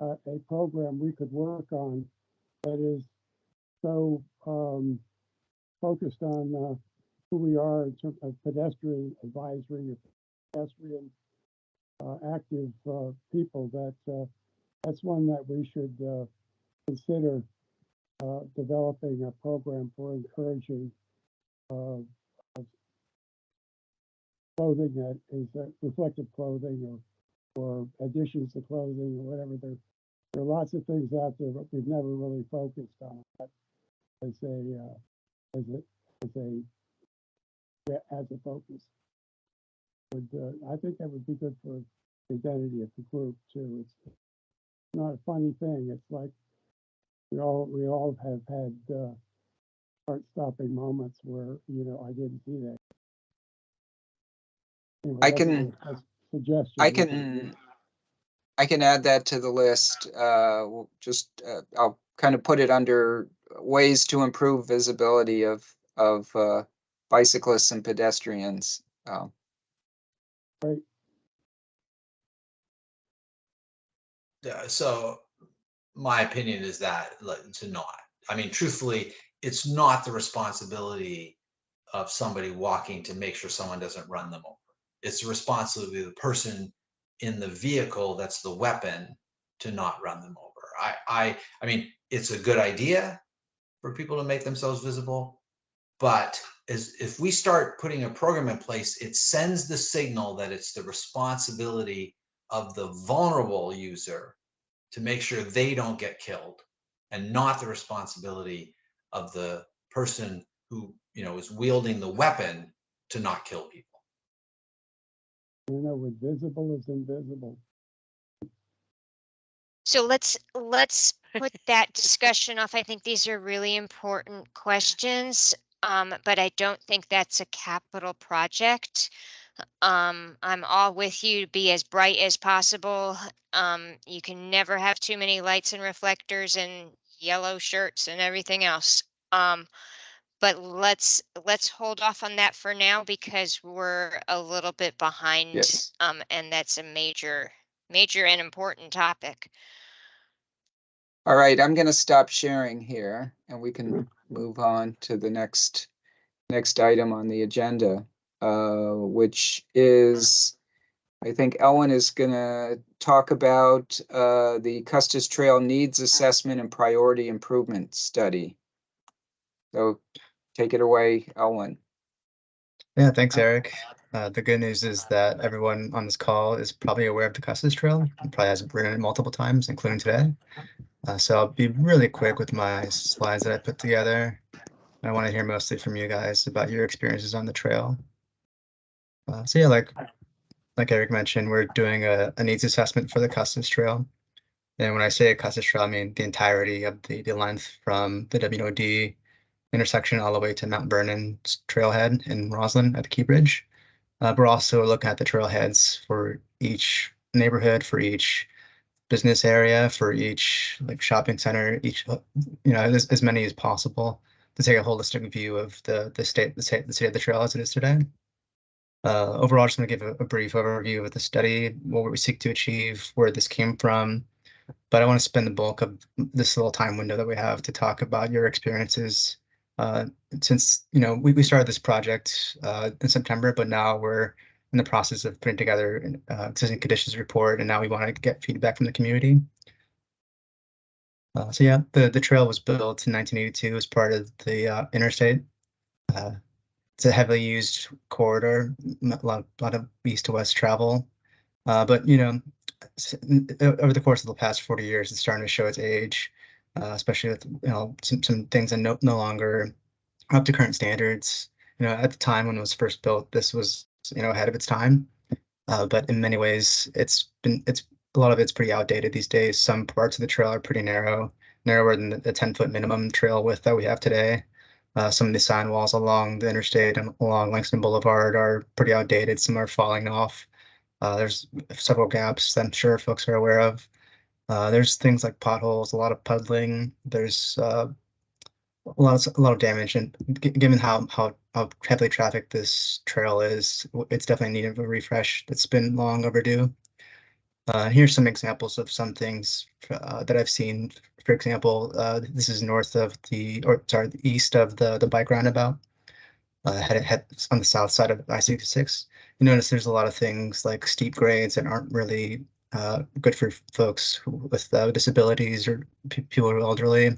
a program we could work on that is so focused on who we are in terms of pedestrian advisory, or pedestrian active people. That's one that we should consider developing a program for encouraging clothing that is reflective clothing or additions to clothing or whatever. There are lots of things out there, but we've never really focused on that as a focus. I think that would be good for the identity of the group too. It's not a funny thing. It's like we all have had heart-stopping moments where I didn't see that. Anyway, I that's can a suggestion. I can add that to the list. I'll kind of put it under ways to improve visibility of bicyclists and pedestrians. Right. So my opinion is that to not. I mean, truthfully, it's not the responsibility of somebody walking to make sure someone doesn't run them over. It's the responsibility of the person in the vehicle that's the weapon to not run them over. I mean, it's a good idea for people to make themselves visible, but if we start putting a program in place, it sends the signal that it's the responsibility of the vulnerable user to make sure they don't get killed, and not the responsibility of the person who is wielding the weapon to not kill people. With visible is invisible. So let's put that discussion off. I think these are really important questions, but I don't think that's a capital project. I'm all with you to be as bright as possible. You can never have too many lights and reflectors and yellow shirts and everything else. But let's hold off on that for now because we're a little bit behind. Yes. And that's a major and important topic. All right, I'm going to stop sharing here, and we can move on to the next item on the agenda, which is, I think Ellen is going to talk about the Custis Trail Needs Assessment and Priority Improvement Study. So take it away, Ellen. Yeah, thanks, Eric. The good news is that everyone on this call is probably aware of the Custis Trail and probably has ridden it multiple times, including today. So I'll be really quick with my slides that I put together. I want to hear mostly from you guys about your experiences on the trail. So yeah, like Eric mentioned, we're doing a needs assessment for the Custis Trail. And when I say Custis Trail, I mean the entirety of the length from the WOD intersection all the way to Mount Vernon's trailhead in Roslyn at the Key Bridge. We're also looking at the trailheads for each neighborhood, for each business area, for each shopping center, each as many as possible to take a holistic view of the state of the trail as it is today. Overall, just going to give a brief overview of the study, what we seek to achieve, where this came from. But I want to spend the bulk of this little time window that we have to talk about your experiences. Since we started this project in September, but now we're in the process of putting together an existing conditions report, and now we want to get feedback from the community. So yeah, the trail was built in 1982 as part of the interstate. It's a heavily used corridor, a lot of east to west travel. But over the course of the past 40 years, it's starting to show its age, especially with some things that no longer are up to current standards. At the time when it was first built, this was ahead of its time. But in many ways, it's a lot of it's pretty outdated these days. Some parts of the trail are pretty narrow, narrower than the 10-foot minimum trail width that we have today. Some of the sign walls along the interstate and along Langston Boulevard are pretty outdated. Some are falling off. There's several gaps that I'm sure folks are aware of. There's things like potholes, a lot of puddling. There's a lot of damage, and given how heavily trafficked this trail is, it's definitely needed a refresh. It's been long overdue. Here's some examples of some things that I've seen. For example, this is north of the east of the bike roundabout. Head on the south side of I-66. You notice there's a lot of things like steep grades that aren't really good for folks with disabilities or people who are elderly.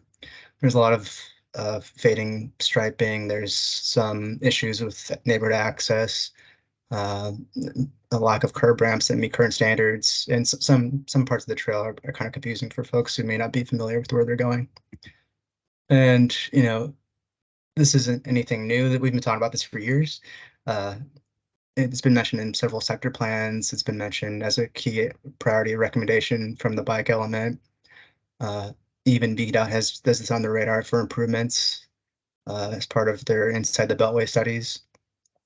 There's a lot of fading striping. There's some issues with neighborhood access, a lack of curb ramps that meet current standards, and some parts of the trail are kind of confusing for folks who may not be familiar with where they're going. And this isn't anything new. That we've been talking about this for years. It's been mentioned in several sector plans. It's been mentioned as a key priority recommendation from the bike element. Even VDOT has this on the radar for improvements as part of their Inside the Beltway studies.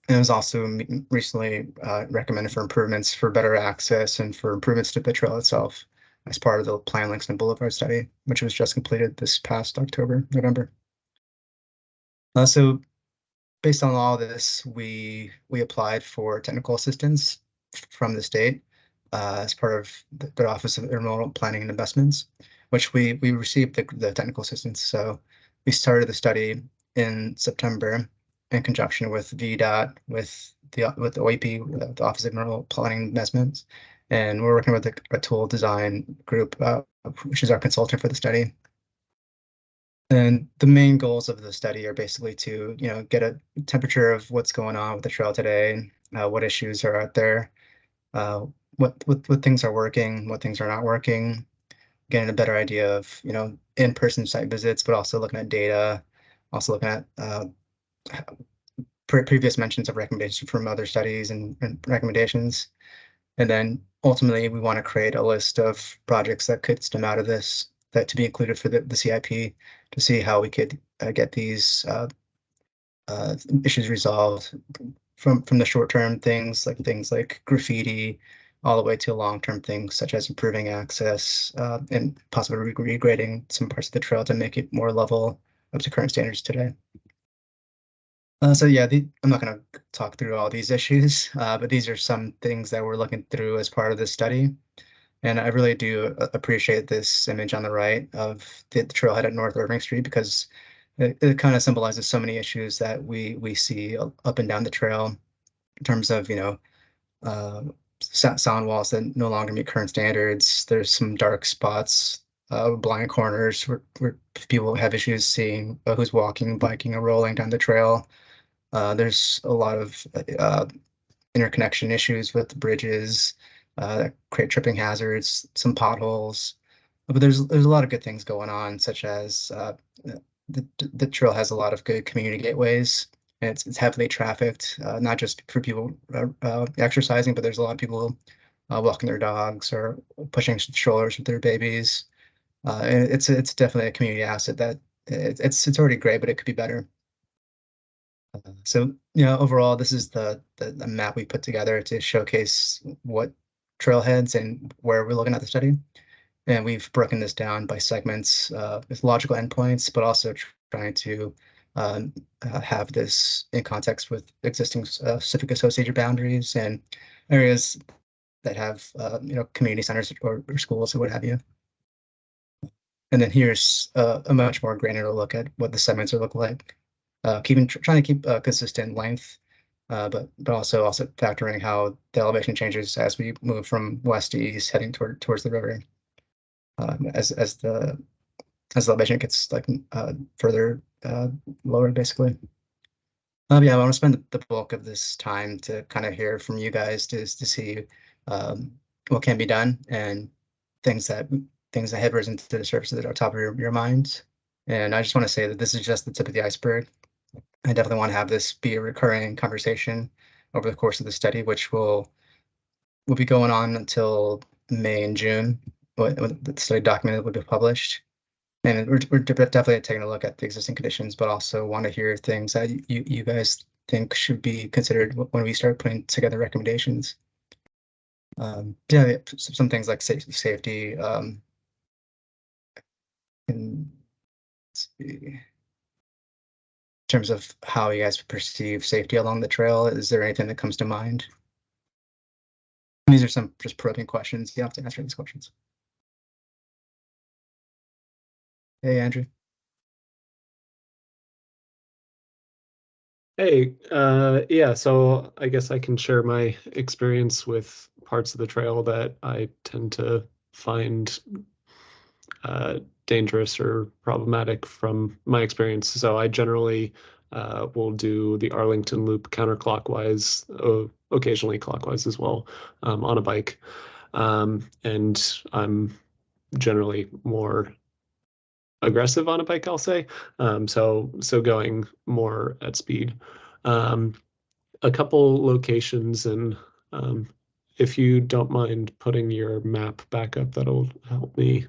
And it was also recently recommended for improvements for better access and for improvements to the trail itself as part of the Plan Langston Boulevard study, which was just completed this past November. So based on all this, we applied for technical assistance from the state as part of the Office of Intermodal Planning and Investments, which we received the technical assistance. So we started the study in September in conjunction with VDOT, with the OEP, the Office of Intermodal Planning and Investments, and we're working with a tool design group, which is our consultant for the study. And the main goals of the study are basically to, get a temperature of what's going on with the trail today, what issues are out there, what things are working, what things are not working, getting a better idea of, in-person site visits, but also looking at data, also looking at previous mentions of recommendations from other studies and recommendations. And then ultimately, we want to create a list of projects that could stem out of this, that to be included for the CIP, to see how we could get these issues resolved from the short-term things like graffiti, all the way to long-term things such as improving access and possibly regrading some parts of the trail to make it more level up to current standards today. So yeah, I'm not going to talk through all these issues, but these are some things that we're looking through as part of this study. And I really do appreciate this image on the right of the trailhead at North Irving Street, because it kind of symbolizes so many issues that we see up and down the trail in terms of, sound walls that no longer meet current standards. There's some dark spots, blind corners where people have issues seeing who's walking, biking, or rolling down the trail. There's a lot of interconnection issues with bridges that create tripping hazards, some potholes. But there's a lot of good things going on, such as the trail has a lot of good community gateways. And it's heavily trafficked, not just for people exercising, but there's a lot of people walking their dogs or pushing strollers with their babies. And it's definitely a community asset that it's already great, but it could be better. So, overall, this is the map we put together to showcase what trailheads and where we're looking at the study. And we've broken this down by segments with logical endpoints, but also trying to have this in context with existing civic associated boundaries and areas that have, community centers or schools or what have you. And then here's a much more granular look at what the segments are look like. Trying to keep a consistent length, but also factoring how the elevation changes as we move from west to east, heading towards the river. As the elevation gets further lower, basically. Yeah, I want to spend the bulk of this time to kind of hear from you guys to see what can be done and things that have risen to the surface that are top of your minds. And I just want to say that this is just the tip of the iceberg. I definitely want to have this be a recurring conversation over the course of the study, which will be going on until May and June, when the study document will be published. And we're definitely taking a look at the existing conditions, but also want to hear things that you guys think should be considered when we start putting together recommendations. Yeah, some things like safety. In terms of how you guys perceive safety along the trail, is there anything that comes to mind? These are some just probing questions. You have to answer these questions. Hey, Andrew. Hey, yeah, so I guess I can share my experience with parts of the trail that I tend to find dangerous or problematic from my experience. So I generally will do the Arlington loop counterclockwise, occasionally clockwise as well, on a bike. And I'm generally more aggressive on a bike, I'll say. So going more at speed. A couple locations, and if you don't mind putting your map back up, that'll help me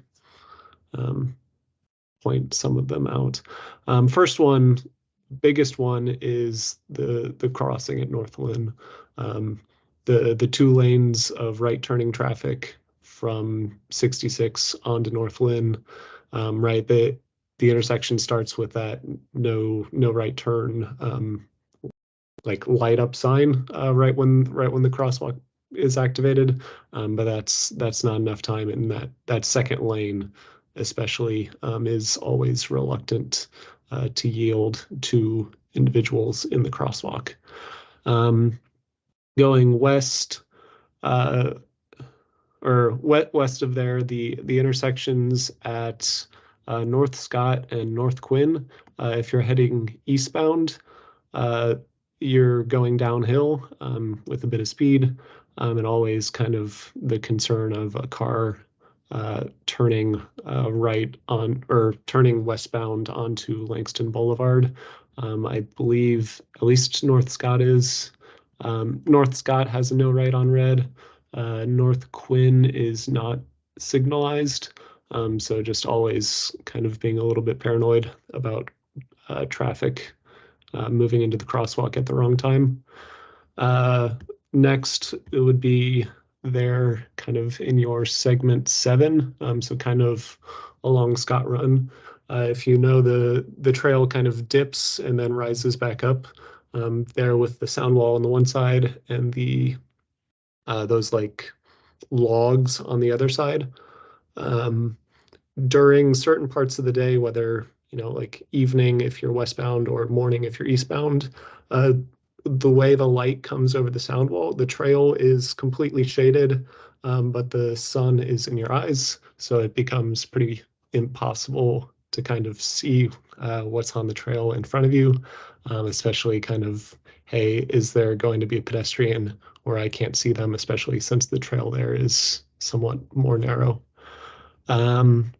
point some of them out. First one, biggest one is the crossing at North Lynn. The 2 lanes of right turning traffic from 66 onto North Lynn, right? The intersection starts with that no right turn like light up sign right when the crosswalk is activated, but that's not enough time, and that second lane especially is always reluctant to yield to individuals in the crosswalk. Going west, or west of there, the intersections at North Scott and North Quinn. If you're heading eastbound, you're going downhill with a bit of speed, and always kind of the concern of a car turning right on, or turning westbound onto Langston Boulevard. I believe at least North Scott is. North Scott has a no right on red. North Quinn is not signalized, so just always kind of being a little bit paranoid about traffic moving into the crosswalk at the wrong time. Next, it would be there kind of in your segment 7, so kind of along Scott Run. If you know, the trail kind of dips and then rises back up there with the sound wall on the one side and the those like logs on the other side. During certain parts of the day, whether like evening if you're westbound or morning if you're eastbound, the way the light comes over the sound wall, the trail is completely shaded, but the sun is in your eyes, so it becomes pretty impossible to kind of see what's on the trail in front of you, especially kind of, hey, is there going to be a pedestrian where I can't see them, especially since the trail there is somewhat more narrow. And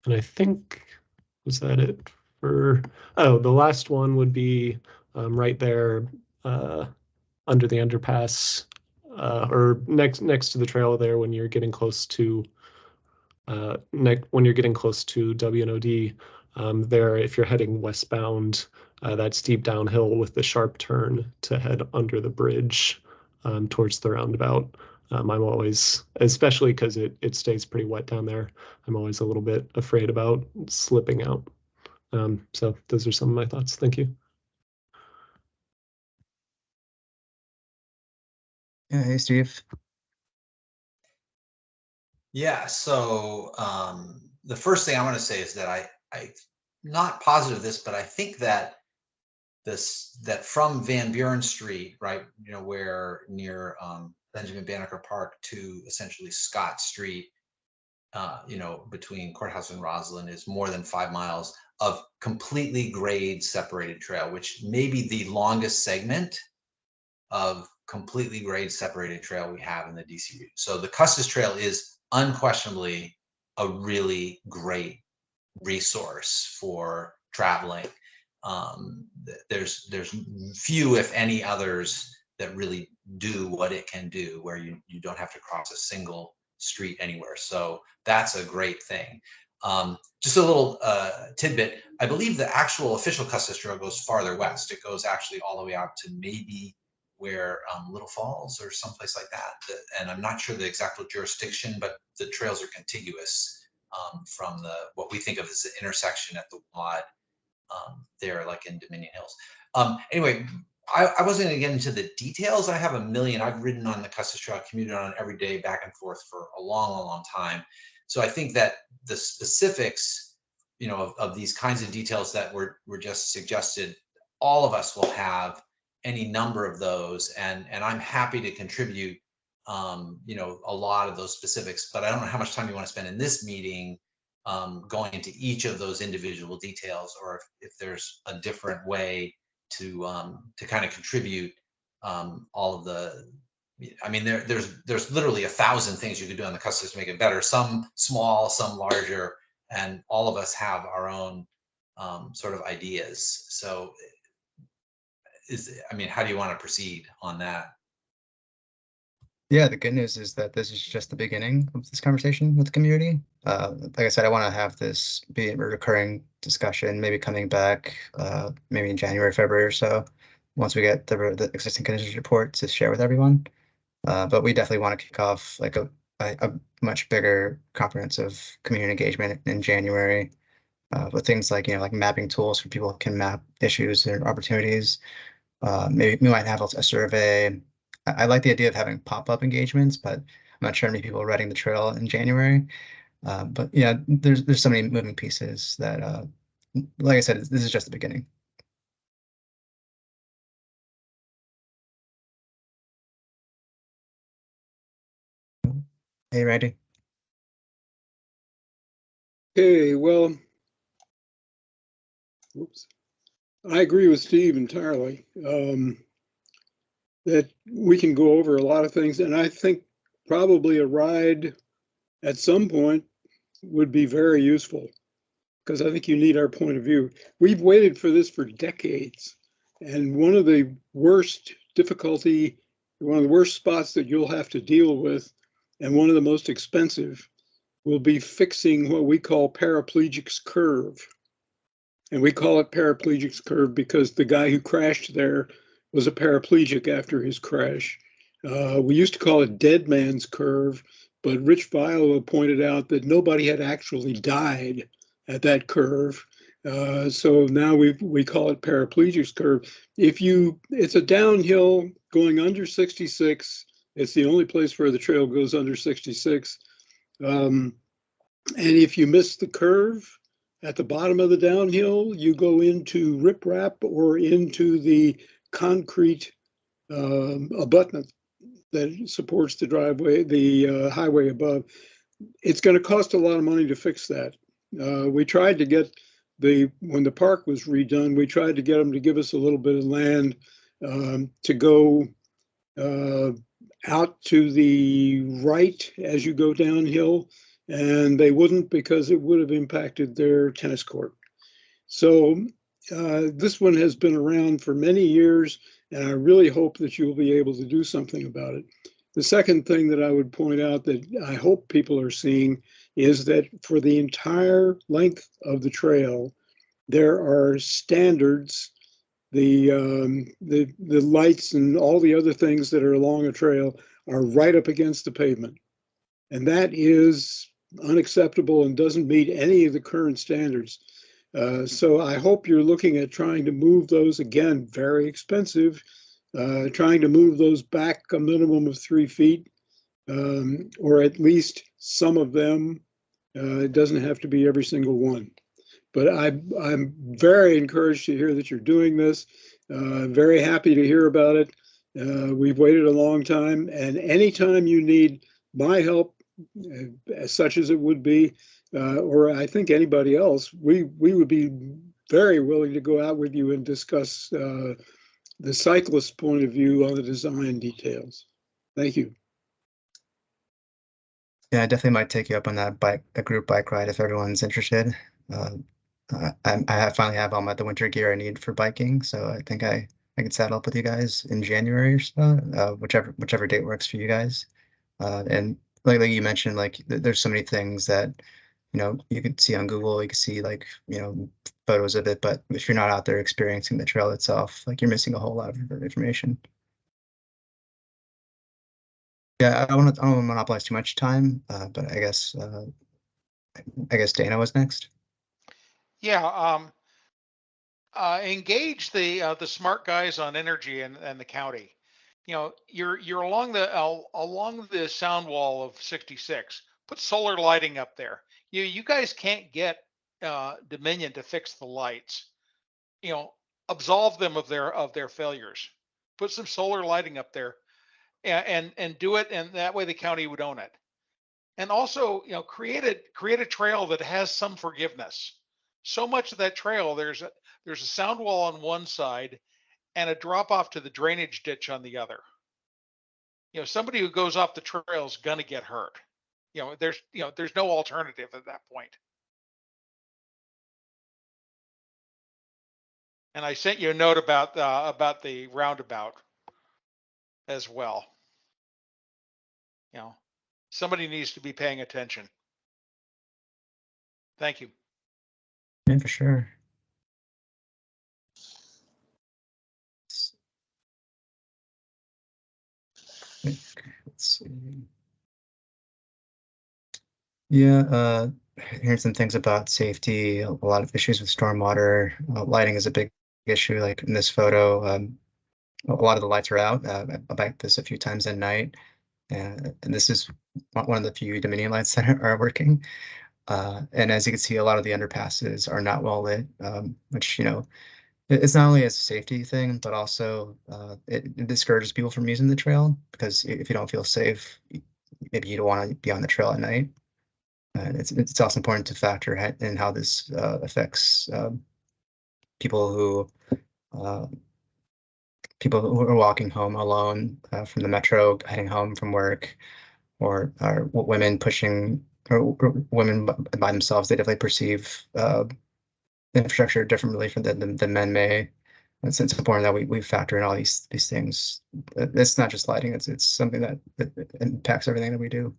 I think, was that it for, oh, the last one would be right there under the underpass, or next to the trail there when you're getting close to when you're getting close to WNOD. There, if you're heading westbound, that steep downhill with the sharp turn to head under the bridge towards the roundabout. I'm always, especially because it stays pretty wet down there, I'm always a little bit afraid about slipping out. So those are some of my thoughts. Thank you. Yeah, hey, Steve. Yeah, so the first thing I want to say is that I'm not positive of this, but I think that that from Van Buren Street, right, where near Benjamin Banneker Park to essentially Scott Street, between Courthouse and Roslyn is more than 5 miles of completely grade separated trail, which may be the longest segment of completely grade separated trail we have in the DC region. So the Custis Trail is unquestionably a really great resource for traveling. There's few, if any, others that really do what it can do, where you don't have to cross a single street anywhere. So that's a great thing. Just a little tidbit. I believe the actual official Custis Trail goes farther west. It goes actually all the way out to maybe where Little Falls or someplace like that. And I'm not sure the exact jurisdiction, but the trails are contiguous from what we think of as the intersection at the WAD there, like in Dominion Hills. Anyway, I wasn't going to get into the details. I have a million. I've ridden on the Custis Trail, commuted on it every day back and forth for a long time. So I think that the specifics, of these kinds of details that were just suggested, all of us will have any number of those, and I'm happy to contribute, a lot of those specifics. But I don't know how much time you want to spend in this meeting going into each of those individual details, or if there's a different way to kind of contribute all of the. I mean, there's literally 1,000 things you could do on the Custis to make it better. Some small, some larger, and all of us have our own sort of ideas. So, how do you want to proceed on that? Yeah, the good news is that this is just the beginning of this conversation with the community. Like I said, I want to have this be a recurring discussion, maybe coming back maybe in January, February or so, once we get the existing conditions report to share with everyone. But we definitely want to kick off like a much bigger comprehensive community engagement in January with things like, like mapping tools for people who can map issues and opportunities. Maybe we might have a survey. I like the idea of having pop-up engagements, but I'm not sure how many people are riding the trail in January. But yeah, there's so many moving pieces that, like I said, this is just the beginning. Hey, Randy. Okay, well, oops. I agree with Steve entirely. That we can go over a lot of things, and I think probably a ride at some point would be very useful, because I think you need our point of view. We've waited for this for decades, and one of the worst spots that you'll have to deal with, and one of the most expensive, will be fixing what we call paraplegic's curve. And we call it paraplegic's curve because the guy who crashed there was a paraplegic after his crash. We used to call it dead man's curve, but Rich Viola pointed out that nobody had actually died at that curve. So now we call it paraplegic's curve. It's a downhill going under 66. It's the only place where the trail goes under 66. And if you miss the curve at the bottom of the downhill, you go into riprap or into the concrete abutment that supports the driveway, the highway above. It's going to cost a lot of money to fix that. We tried to get when the park was redone, we tried to get them to give us a little bit of land to go out to the right as you go downhill, and they wouldn't because it would have impacted their tennis court. So this one has been around for many years, and I really hope that you'll be able to do something about it. The second thing that I would point out that I hope people are seeing is that for the entire length of the trail, there are standards, the lights and all the other things that are along a trail are right up against the pavement. And that is unacceptable and doesn't meet any of the current standards. So I hope you're looking at trying to move those, again, very expensive, trying to move those back a minimum of 3 feet, or at least some of them. It doesn't have to be every single one. But I'm very encouraged to hear that you're doing this. Very happy to hear about it. We've waited a long time, and anytime you need my help, such as it would be, or I think anybody else, we would be very willing to go out with you and discuss the cyclist's point of view on the design details. Thank you. Yeah, I definitely might take you up on a group bike ride if everyone's interested. I finally have all the winter gear I need for biking, so I think I can saddle up with you guys in January or so, whichever date works for you guys. And like you mentioned, like there's so many things that you can see on Google, you can see like, photos of it, but if you're not out there experiencing the trail itself, like you're missing a whole lot of information. Yeah, I don't want to monopolize too much time, but I guess Dana was next. Yeah, engage the smart guys on energy and the county. You're along the sound wall of 66. Put solar lighting up there. You guys can't get Dominion to fix the lights. Absolve them of their failures. Put some solar lighting up there, and do it, and that way the county would own it. And also, create a trail that has some forgiveness. So much of that trail, there's a sound wall on one side and a drop off to the drainage ditch on the other. Somebody who goes off the trail is gonna get hurt. There's no alternative at that point. And I sent you a note about the roundabout as well. Somebody needs to be paying attention. Thank you. Yeah, for sure. Let's see. Yeah, here's some things about safety. A lot of issues with stormwater. Lighting is a big issue. Like in this photo, a lot of the lights are out. I backed this a few times at night, and this is one of the few Dominion lights that are working. And as you can see, a lot of the underpasses are not well lit, which, it's not only a safety thing, but also it discourages people from using the trail, because if you don't feel safe, maybe you don't want to be on the trail at night. And it's also important to factor in how this affects people who are walking home alone from the metro, heading home from work, or women pushing, or women by themselves. They definitely perceive infrastructure differently than men may. It's important that we factor in all these things. It's not just lighting; it's something that impacts everything that we do.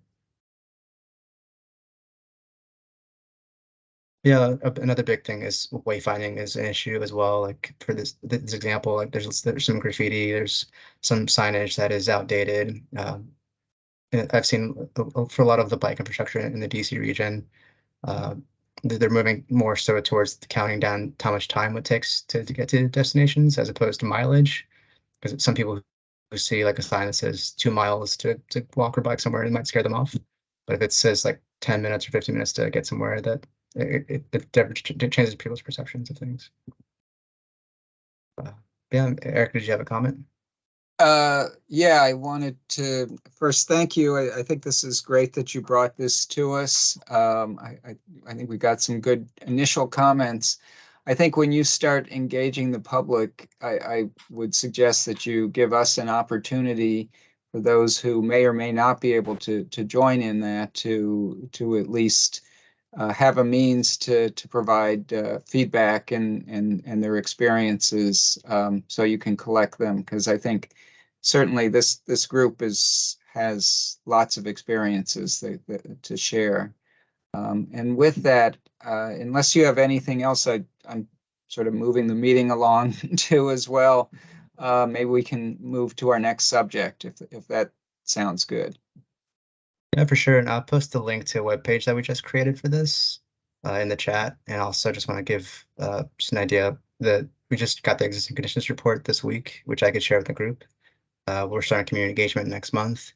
Yeah, another big thing is wayfinding is an issue as well. Like for this example, like there's some graffiti, there's some signage that is outdated. And I've seen for a lot of the bike infrastructure in the DC region, they're moving more so towards counting down how much time it takes to get to destinations as opposed to mileage. Because some people who see like a sign that says 2 miles to walk or bike somewhere, it might scare them off. But if it says like 10 minutes or 15 minutes to get somewhere, that it changes people's perceptions of things. Yeah, Eric, did you have a comment? Yeah, I wanted to first thank you. I think this is great that you brought this to us. I think we got some good initial comments. I think when you start engaging the public, I would suggest that you give us an opportunity for those who may or may not be able to join in that to at least have a means to provide feedback and their experiences, so you can collect them, because I think certainly this group has lots of experiences to share. And with that, unless you have anything else, I'm sort of moving the meeting along too as well. Maybe we can move to our next subject if that sounds good. Yeah, for sure. And I'll post the link to a webpage that we just created for this in the chat. And also just want to give just an idea that we just got the existing conditions report this week, which I could share with the group. We're starting community engagement next month,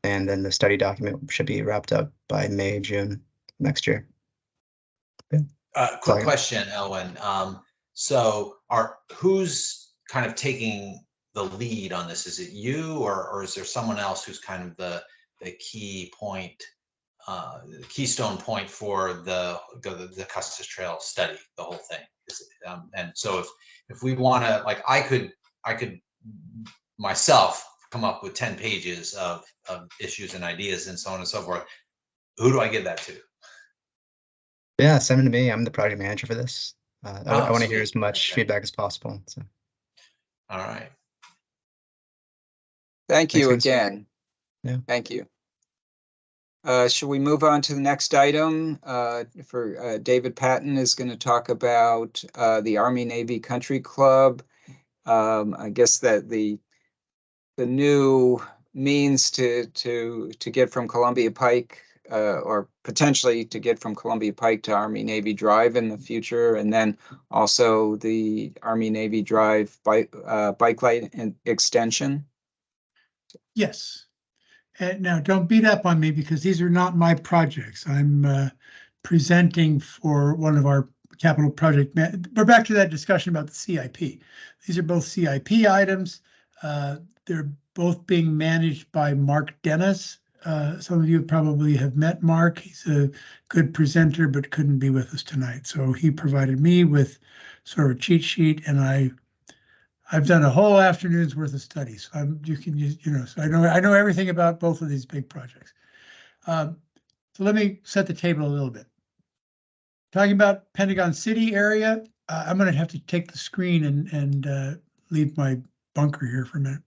and then the study document should be wrapped up by May, June next year. Yeah. Quick question, Elwin. So who's kind of taking the lead on this? Is it you, or is there someone else who's kind of the key point, the keystone point for the Custis Trail study, the whole thing? And so if we want to, like, I could myself come up with 10 pages of issues and ideas and so on and so forth. Who do I give that to? Yeah, send it to me. I'm the project manager for this. I want to hear as much Okay. feedback as possible. So. All right. Thank you Thanks, again. Yeah. Thank you. Should we move on to the next item? David Patton is going to talk about the Army Navy Country Club. I guess that the new means to get from Columbia Pike or potentially to get from Columbia Pike to Army Navy Drive in the future, and then also the Army Navy Drive bike lane extension. Yes. And now don't beat up on me because these are not my projects. I'm presenting for one of our capital project. We're back to that discussion about the CIP. These are both CIP items. They're both being managed by Mark Dennis. Some of you probably have met Mark. He's a good presenter, but couldn't be with us tonight. So he provided me with sort of a cheat sheet, and I've done a whole afternoon's worth of studies. So you can use, so I know everything about both of these big projects. So let me set the table a little bit. Talking about Pentagon City area, I'm going to have to take the screen and leave my bunker here for a minute.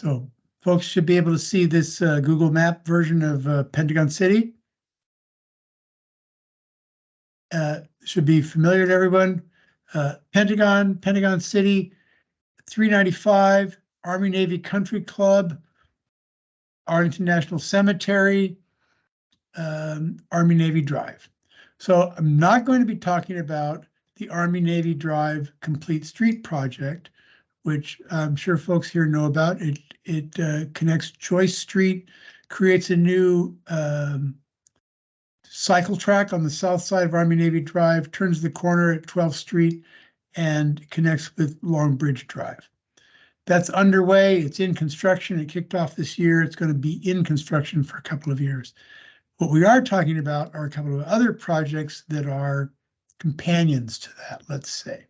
So folks should be able to see this Google Map version of Pentagon City. Should be familiar to everyone. Pentagon City, 395, Army Navy Country Club, Arlington National Cemetery, Army Navy Drive. So I'm not going to be talking about the Army Navy Drive Complete Street Project, which I'm sure folks here know about. It connects Joyce Street, creates a new cycle track on the south side of Army Navy Drive, turns the corner at 12th Street, and connects with Long Bridge Drive. That's underway. It's in construction. It kicked off this year. It's going to be in construction for a couple of years. What we are talking about are a couple of other projects that are companions to that, let's say.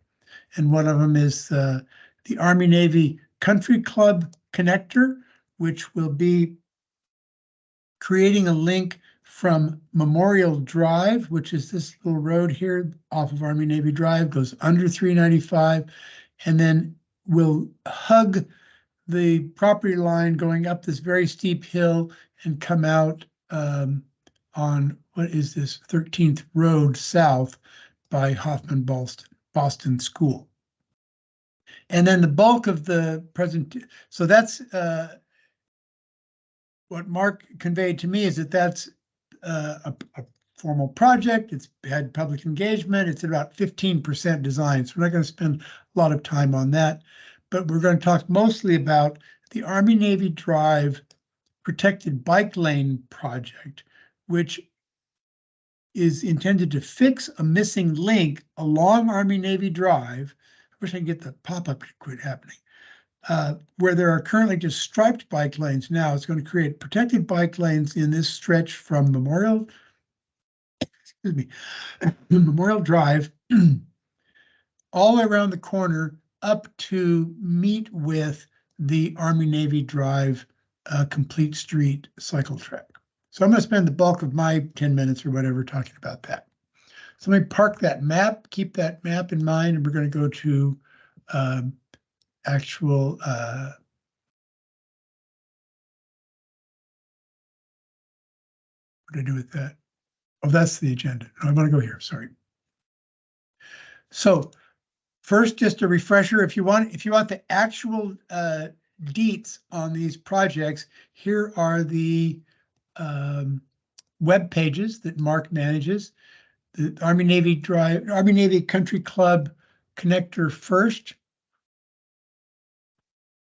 And one of them is the Army Navy Country Club connector, which will be creating a link from Memorial Drive, which is this little road here off of Army Navy Drive, goes under 395, and then will hug the property line going up this very steep hill and come out on, what is this, 13th Road South by Hoffman Boston School. And then the bulk of the present, so that's what Mark conveyed to me, is that that's a formal project. It's had public engagement. It's about 15% design. So we're not going to spend a lot of time on that, but we're going to talk mostly about the Army Navy Drive Protected Bike Lane project, which is intended to fix a missing link along Army Navy Drive. I wish I could get the pop-up to quit happening. Where there are currently just striped bike lanes now. It's going to create protected bike lanes in this stretch from Memorial Drive all the way around the corner up to meet with the Army Navy Drive Complete Street cycle track. So I'm going to spend the bulk of my 10 minutes or whatever talking about that. So let me park that map, keep that map in mind, and we're going to go to actual what do I do with that? Oh, that's the agenda. No, I want to go here. Sorry. So first, just a refresher, if you want the actual deets on these projects, here are the web pages that Mark manages. The Army Navy Drive, Army Navy Country Club connector first.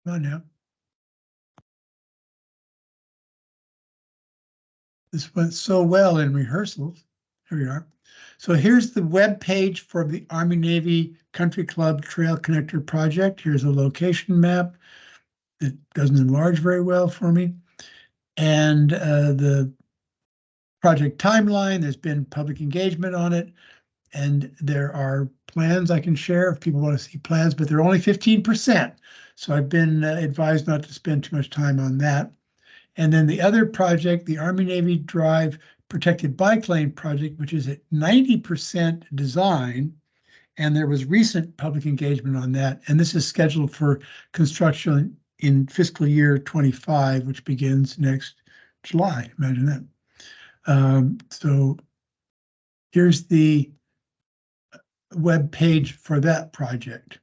Come on now. This went so well in rehearsals. Here we are. So here's the web page for the Army Navy Country Club Trail Connector project. Here's a location map. It doesn't enlarge very well for me. And the project timeline, there's been public engagement on it. And there are plans I can share if people want to see plans, but they're only 15%. So I've been advised not to spend too much time on that. And then the other project, the Army Navy Drive Protected Bike Lane project, which is at 90% design And there was recent public engagement on that. And this is scheduled for construction in fiscal year 25, which begins next July. Imagine that. So here's the web page for that project.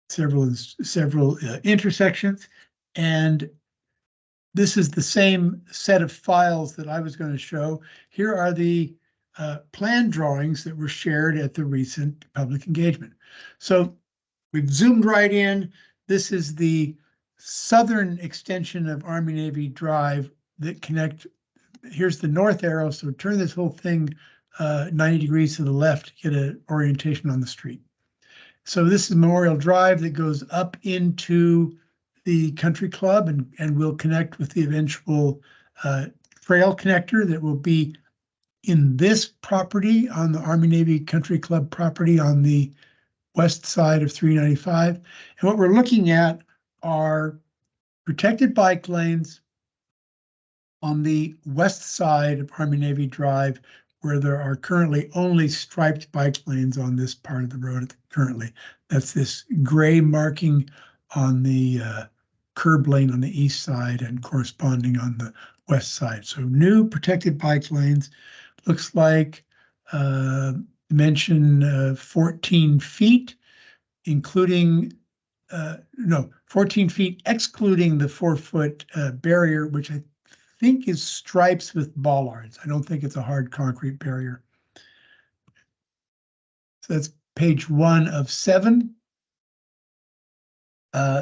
Several intersections, and this is the same set of files that I was going to show. Here are the plan drawings that were shared at the recent public engagement. So we've zoomed right in. This is the southern extension of Army Navy Drive that connect. Here's the north arrow, so turn this whole thing 90 degrees to the left to get an orientation on the street. So this is Memorial Drive that goes up into the country club and will connect with the eventual trail connector that will be in this property on the Army Navy Country Club property on the west side of 395. And what we're looking at are protected bike lanes on the west side of Army Navy Drive, where there are currently only striped bike lanes on this part of the road currently. That's this gray marking on the curb lane on the east side and corresponding on the west side. So new protected bike lanes, looks like mention 14 feet, including, 14 feet excluding the 4-foot barrier, which I think is stripes with bollards. I don't think it's a hard concrete barrier. So that's page 1 of 7.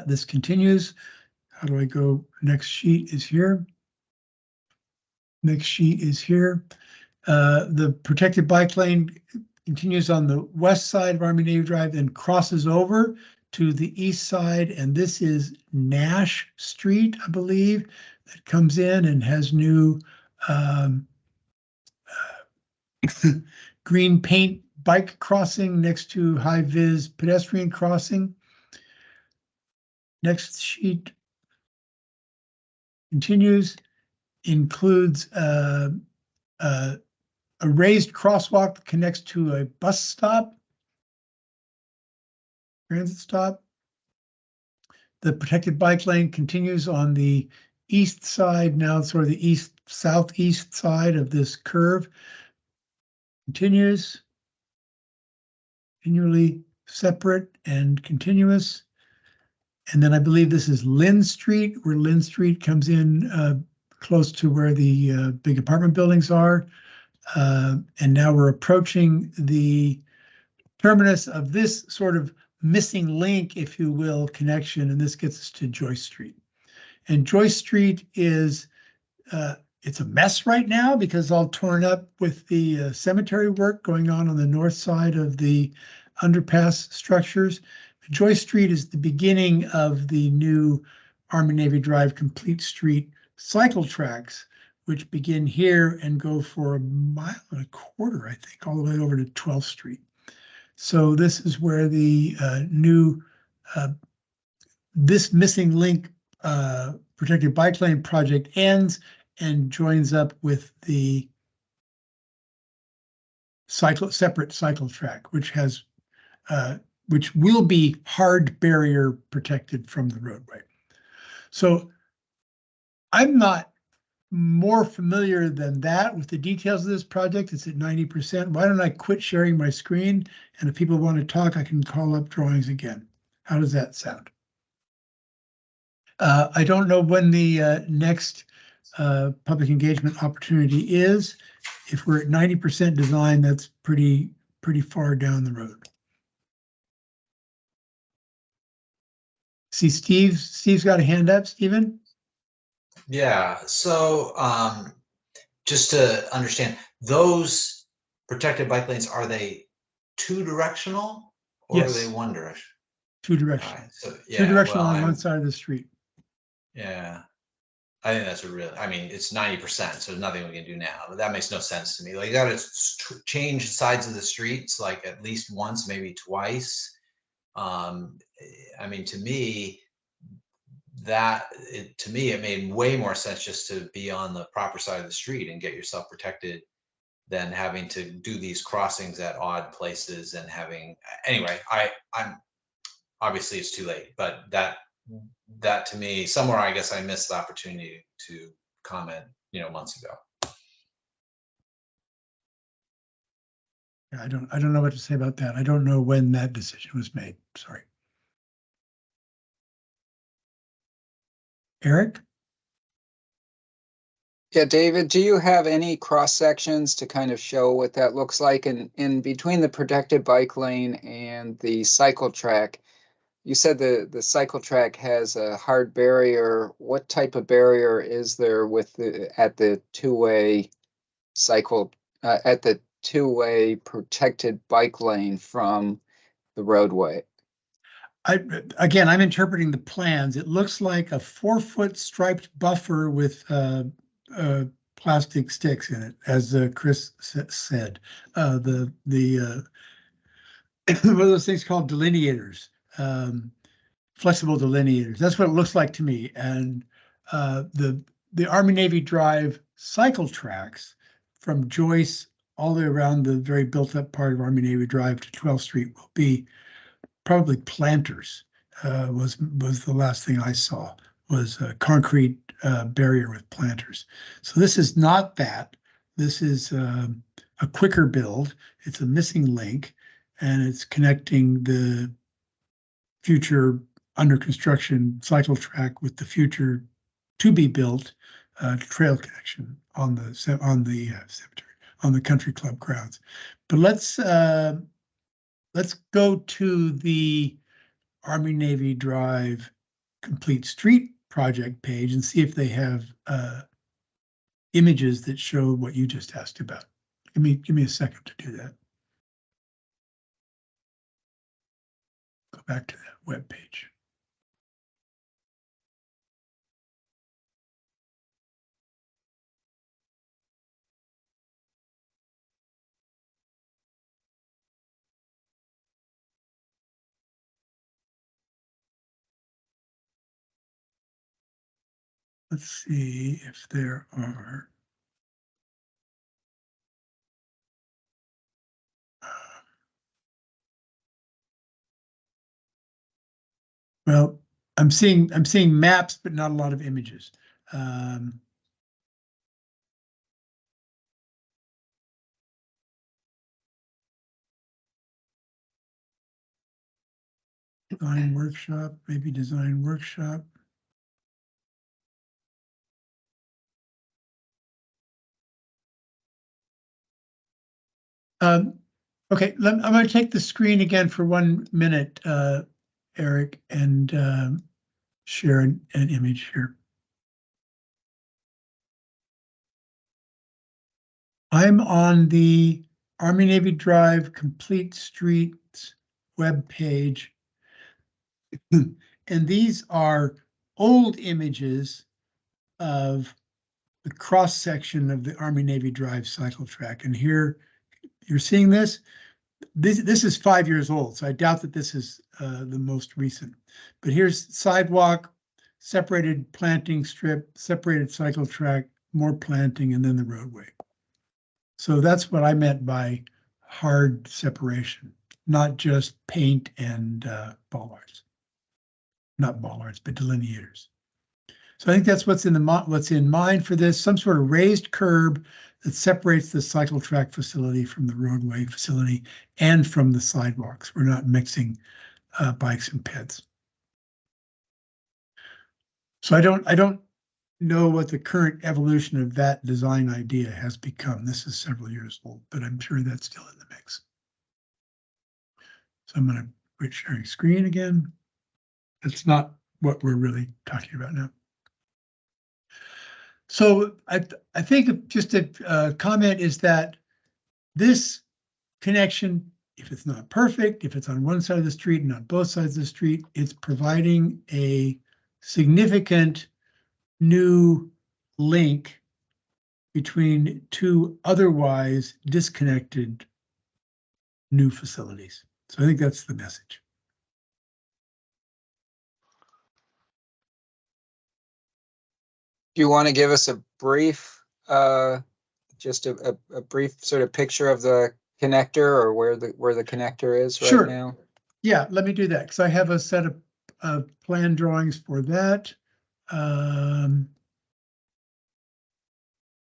This continues. How do I go? Next sheet is here. Next sheet is here. The protected bike lane continues on the west side of Army Navy Drive, then crosses over to the east side, and this is Nash Street, I believe, that comes in and has new green paint bike crossing next to high-vis pedestrian crossing. Next sheet continues, includes a raised crosswalk that connects to a bus stop, transit stop. The protected bike lane continues on the east side, now sort of the southeast side of this curve. Continues, continually separate and continuous. And then I believe this is Lynn Street, where Lynn Street comes in close to where the big apartment buildings are. And now we're approaching the terminus of this sort of missing link, if you will, connection, and this gets us to Joyce Street. And Joyce Street is, it's a mess right now because it's all torn up with the cemetery work going on the north side of the underpass structures. Joyce Street is the beginning of the new Army Navy Drive Complete Street cycle tracks, which begin here and go for 1.25 miles, I think, all the way over to 12th Street. So this is where the new, this missing link protected bike lane project ends and joins up with the separate cycle track, which has, which will be hard barrier protected from the roadway. So I'm not more familiar than that with the details of this project. It's at 90%. Why don't I quit sharing my screen? And if people want to talk, I can call up drawings again. How does that sound? I don't know when the next public engagement opportunity is. If we're at 90% design, that's pretty far down the road. See, Steve's got a hand up, Steven? Yeah, so just to understand, those protected bike lanes, are they two directional or Yes. are they one direction? Two directional. Right, so, yeah, two directional well, on one side of the street. Yeah, I think that's I mean, it's 90%, so there's nothing we can do now, but that makes no sense to me. Like, you gotta change sides of the streets, like at least once, maybe twice. I mean, to me, it made way more sense just to be on the proper side of the street and get yourself protected than having to do these crossings at odd places and having, anyway, I'm obviously it's too late, but that to me, somewhere I guess I missed the opportunity to comment, months ago. Yeah, I don't know what to say about that. I don't know when that decision was made. Sorry. Eric? Yeah, David, do you have any cross sections to kind of show what that looks like? And in between the protected bike lane and the cycle track, you said the cycle track has a hard barrier. What type of barrier is there at the two-way cycle at the two-way protected bike lane from the roadway? Again, I'm interpreting the plans. It looks like a 4-foot striped buffer with plastic sticks in it, as Chris said. What are those things called? Delineators, flexible delineators. That's what it looks like to me. And the Army Navy Drive cycle tracks from Joyce all the way around the very built up part of Army Navy Drive to 12th Street will be probably planters. Was the last thing I saw, was a concrete barrier with planters. So this is not that. This is a quicker build. It's a missing link, and it's connecting the future under construction cycle track with the future to be built trail connection on the cemetery, on the country club grounds. But let's go to the Army Navy Drive complete street project page and see if they have images that show what you just asked about. Give me a second to do that. Go back to that web page. Let's see if there are. Well, I'm seeing maps, but not a lot of images. Design workshop, maybe design workshop. Okay, I'm going to take the screen again for 1 minute, Eric, and share an image here. I'm on the Army Navy Drive Complete Streets web page, and these are old images of the cross section of the Army Navy Drive cycle track. And here you're seeing this. This is 5 years old, so I doubt that this is the most recent. But here's sidewalk, separated planting strip, separated cycle track, more planting, and then the roadway. So that's what I meant by hard separation, not just paint and bollards. Not bollards, but delineators. So I think that's what's in mind for this, some sort of raised curb that separates the cycle track facility from the roadway facility and from the sidewalks. We're not mixing bikes and peds. So I don't know what the current evolution of that design idea has become. This is several years old, but I'm sure that's still in the mix. So I'm going to quit sharing screen again. That's not what we're really talking about now. So I think just a comment is that this connection, if it's not perfect, if it's on one side of the street and not both sides of the street, it's providing a significant new link between two otherwise disconnected new facilities. So I think that's the message. Do you want to give us a brief just a brief sort of picture of the connector or where the connector is Sure. right now? Yeah, let me do that because I have a set of plan drawings for that.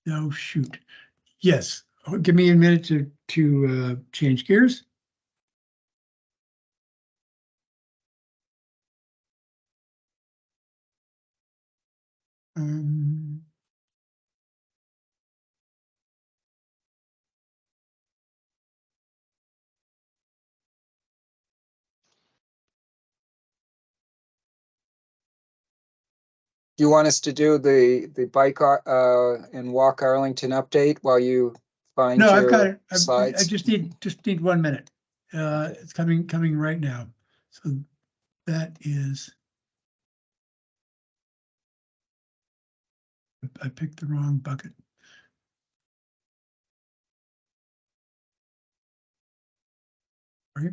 No, shoot. Yes, give me a minute to change gears. Do you want us to do the bike and walk Arlington update while you find No, your I've got it. I slides? just need 1 minute. It's coming right now. So that is. I picked the wrong bucket. Right.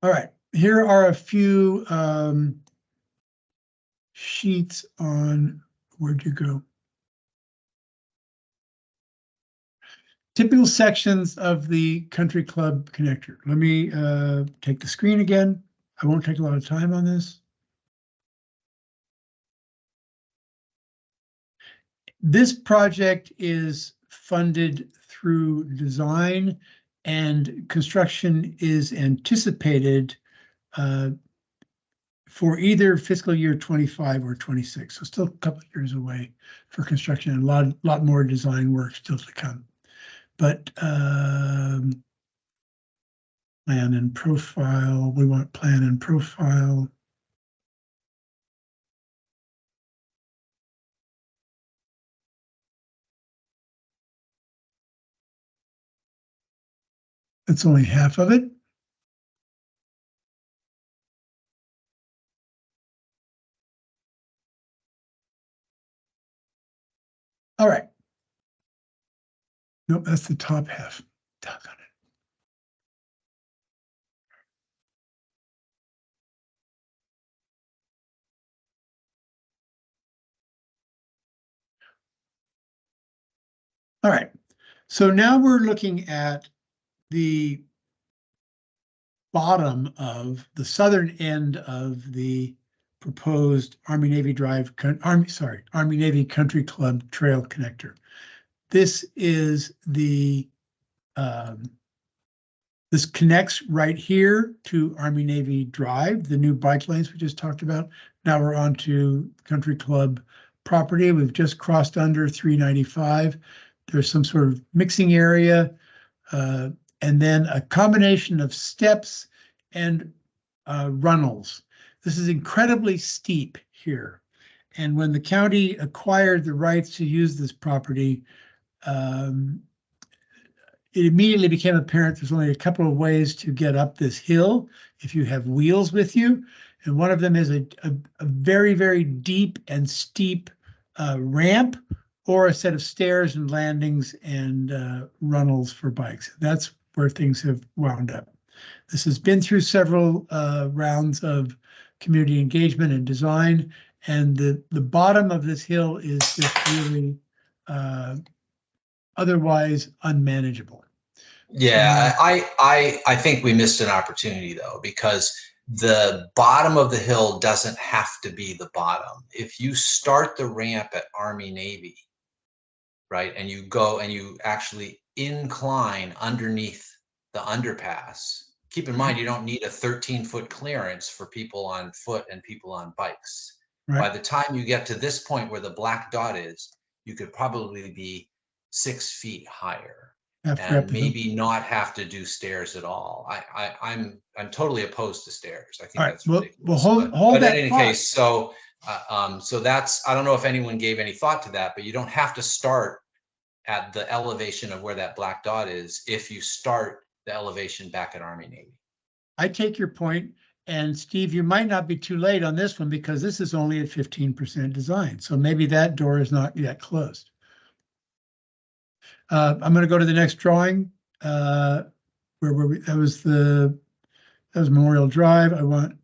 All right, here are a few sheets on, where'd you go? Typical sections of the country club connector. Let me take the screen again. I won't take a lot of time on this. This project is funded through design, and construction is anticipated for either fiscal year 25 or 26. So still a couple of years away for construction, and a lot more design work still to come. But plan and profile, we want plan and profile. That's only half of it. All right. Nope, that's the top half. Doggone it. All right. So now we're looking at the bottom of the southern end of the proposed Army-Navy Army-Navy Country Club Trail Connector. This is the this connects right here to Army-Navy Drive, the new bike lanes we just talked about. Now we're on to Country Club property. We've just crossed under 395. There's some sort of mixing area, and then a combination of steps and runnels. This is incredibly steep here. And when the county acquired the rights to use this property, it immediately became apparent there's only a couple of ways to get up this hill if you have wheels with you. And one of them is a very, very deep and steep ramp, or a set of stairs and landings and runnels for bikes. That's where things have wound up. This has been through several rounds of community engagement and design, and the bottom of this hill is just really otherwise unmanageable. Yeah, I think we missed an opportunity though, because the bottom of the hill doesn't have to be the bottom. If you start the ramp at Army Navy, right, and you go and you actually incline underneath the underpass, keep in mind you don't need a 13-foot clearance for people on foot and people on bikes. Right. By the time you get to this point where the black dot is, you could probably be 6 feet higher and maybe not have to do stairs at all. I'm totally opposed to stairs. I think that's ridiculous. Well, hold but that in any thought. case, so that's, I don't know if anyone gave any thought to that, but you don't have to start at the elevation of where that black dot is if you start the elevation back at Army Navy. I take your point, and Steve, you might not be too late on this one because this is only at 15% design. So maybe that door is not yet closed. I'm going to go to the next drawing. Where were we? That was Memorial Drive. I want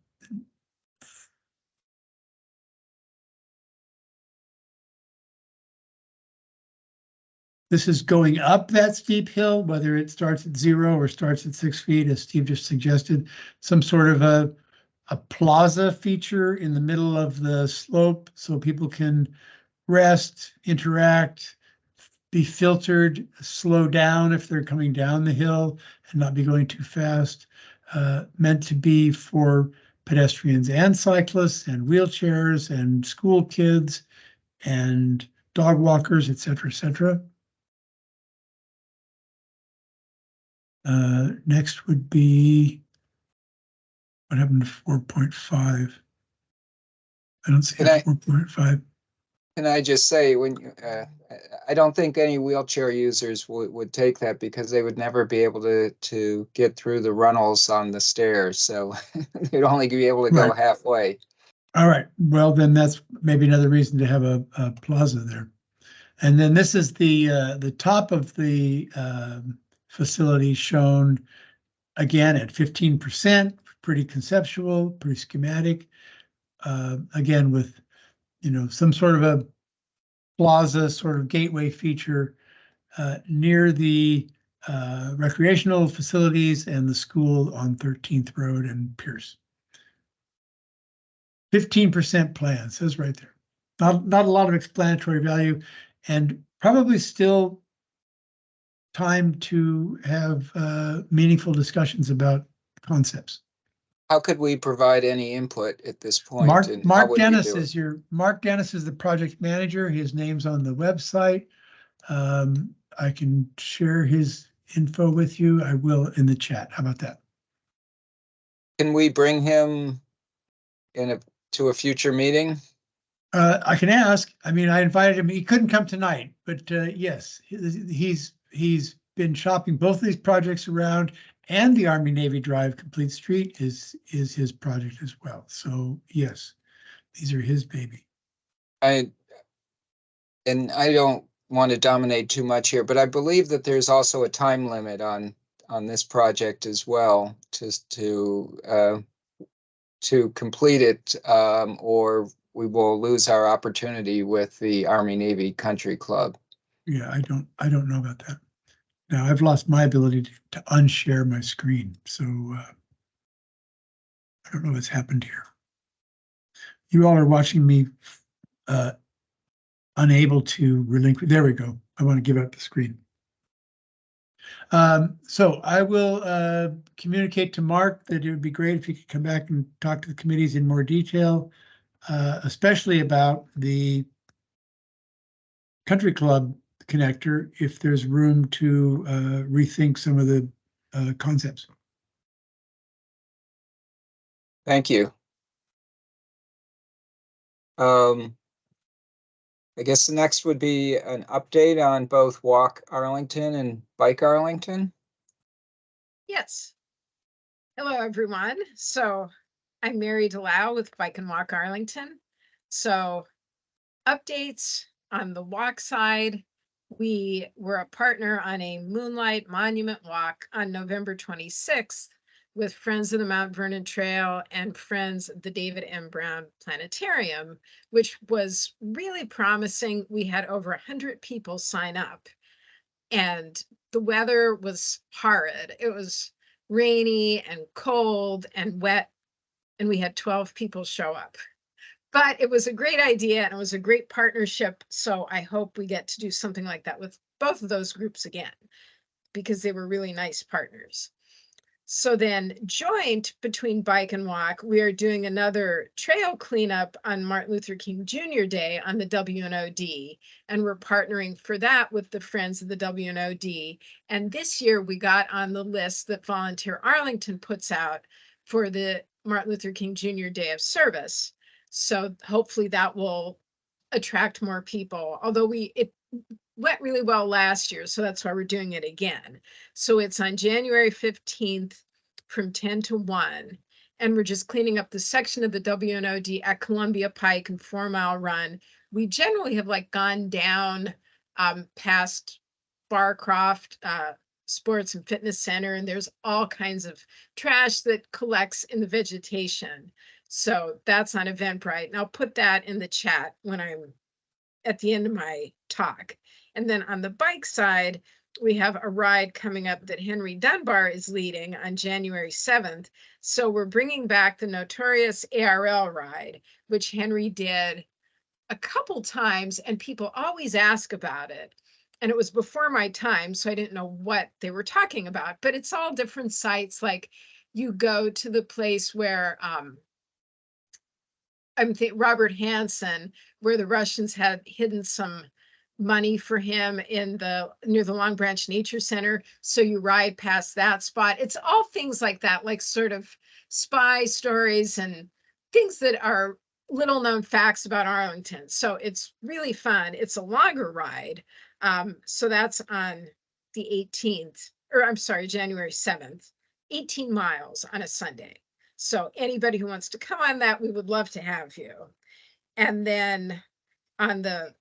This is going up that steep hill, whether it starts at 0 or starts at 6 feet, as Steve just suggested, some sort of a plaza feature in the middle of the slope so people can rest, interact, be filtered, slow down if they're coming down the hill and not be going too fast. Meant to be for pedestrians and cyclists and wheelchairs and school kids and dog walkers, et cetera, et cetera. Next would be, what happened to 4.5? I don't see 4.5. Can I just say, when I don't think any wheelchair users would take that because they would never be able to get through the runnels on the stairs. So they'd only be able to go halfway. All right. Well, then that's maybe another reason to have a plaza there. And then this is the top of the facility shown again at 15%, pretty conceptual, pretty schematic. Again, with some sort of a plaza, sort of gateway feature near the recreational facilities and the school on 13th Road and Pierce. 15% plan, says right there. Not a lot of explanatory value, and probably still time to have meaningful discussions about concepts. How could we provide any input at this point? Mark Dennis is the project manager. His name's on the website. I can share his info with you. I will in the chat. How about that? Can we bring him to a future meeting? I can ask. I mean, I invited him. He couldn't come tonight, but yes, he's been shopping both of these projects around, and the Army Navy Drive Complete Street is his project as well. So yes, these are his baby. I don't want to dominate too much here, but I believe that there's also a time limit on this project as well, to complete it, or we will lose our opportunity with the Army Navy Country Club. Yeah, I don't know about that. Now I've lost my ability to unshare my screen, so I don't know what's happened here. You all are watching me unable to relinquish. There we go. I want to give up the screen. So I will communicate to Mark that it would be great if he could come back and talk to the committees in more detail, especially about the country club connector, if there's room to rethink some of the concepts. Thank you. I guess the next would be an update on both Walk Arlington and Bike Arlington. Yes. Hello, everyone. So I'm Mary Delau with Bike and Walk Arlington. So updates on the walk side. We were a partner on a Moonlight Monument Walk on November 26th with Friends of the Mount Vernon Trail and Friends of the David M. Brown Planetarium, which was really promising. We had over 100 people sign up, and the weather was horrid. It was rainy and cold and wet, and we had 12 people show up. But it was a great idea and it was a great partnership. So I hope we get to do something like that with both of those groups again, because they were really nice partners. So then joint between Bike and Walk, we are doing another trail cleanup on Martin Luther King Jr. Day on the WNOD. And we're partnering for that with the Friends of the WNOD. And this year we got on the list that Volunteer Arlington puts out for the Martin Luther King Jr. Day of Service. So hopefully that will attract more people, although it went really well last year. So that's why we're doing it again. So it's on January 15th from 10 to 1. And we're just cleaning up the section of the WNOD at Columbia Pike and 4 Mile Run. We generally have gone down past Barcroft Sports and Fitness Center, and there's all kinds of trash that collects in the vegetation. So that's on Eventbrite, and I'll put that in the chat when I'm at the end of my talk. And then on the bike side, we have a ride coming up that Henry Dunbar is leading on January 7th. So we're bringing back the notorious ARL ride, which Henry did a couple times and people always ask about it. And it was before my time, so I didn't know what they were talking about, but it's all different sites. Like you go to the place where Robert Hansen, where the Russians had hidden some money for him near the Long Branch Nature Center. So you ride past that spot. It's all things like that, like sort of spy stories and things that are little known facts about Arlington. So it's really fun. It's a longer ride. So that's on the 18th, or I'm sorry, January 7th, 18 miles on a Sunday. So anybody who wants to come on that, we would love to have you. And then on the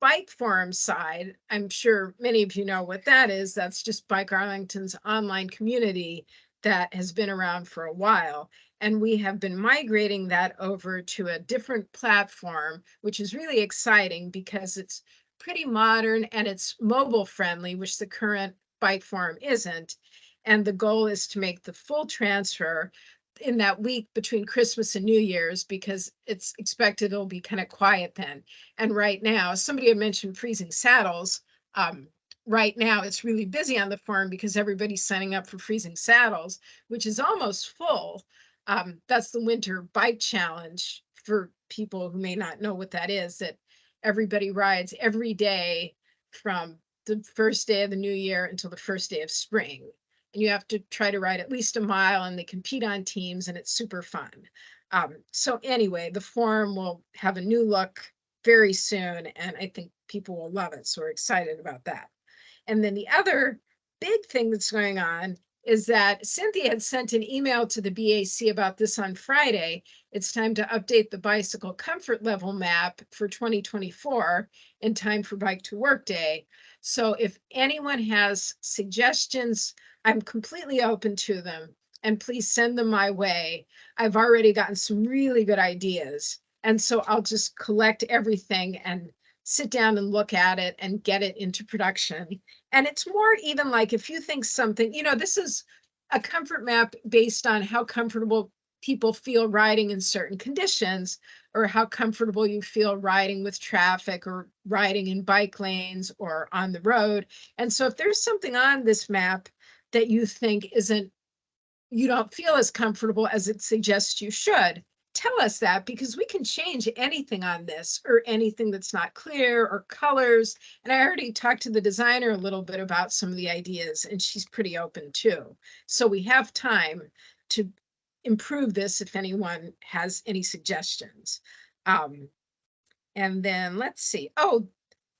bike forum side, I'm sure many of you know what that is. That's just Bike Arlington's online community that has been around for a while. And we have been migrating that over to a different platform, which is really exciting because it's pretty modern and it's mobile friendly, which the current bike forum isn't. And the goal is to make the full transfer in that week between Christmas and New Year's, because it's expected it'll be kind of quiet then. And right now, somebody had mentioned freezing saddles. Right now, it's really busy on the forum because everybody's signing up for freezing saddles, which is almost full. That's the winter bike challenge for people who may not know what that is, that everybody rides every day from the first day of the new year until the first day of spring. And you have to try to ride at least a mile, and they compete on teams, and it's super fun. So anyway, the forum will have a new look very soon, and I think people will love it. So we're excited about that. And then the other big thing that's going on is that Cynthia had sent an email to the BAC about this on Friday. It's time to update the bicycle comfort level map for 2024 in time for Bike to Work Day. So if anyone has suggestions, I'm completely open to them, and please send them my way. I've already gotten some really good ideas. And so I'll just collect everything and sit down and look at it and get it into production. And it's more even like if you think something, this is a comfort map based on how comfortable people feel riding in certain conditions, or how comfortable you feel riding with traffic or riding in bike lanes or on the road. And so if there's something on this map that you think you don't feel as comfortable as it suggests you should, tell us that, because we can change anything on this, or anything that's not clear, or colors. And I already talked to the designer a little bit about some of the ideas, and she's pretty open too. So we have time to improve this if anyone has any suggestions. And then let's see. Oh,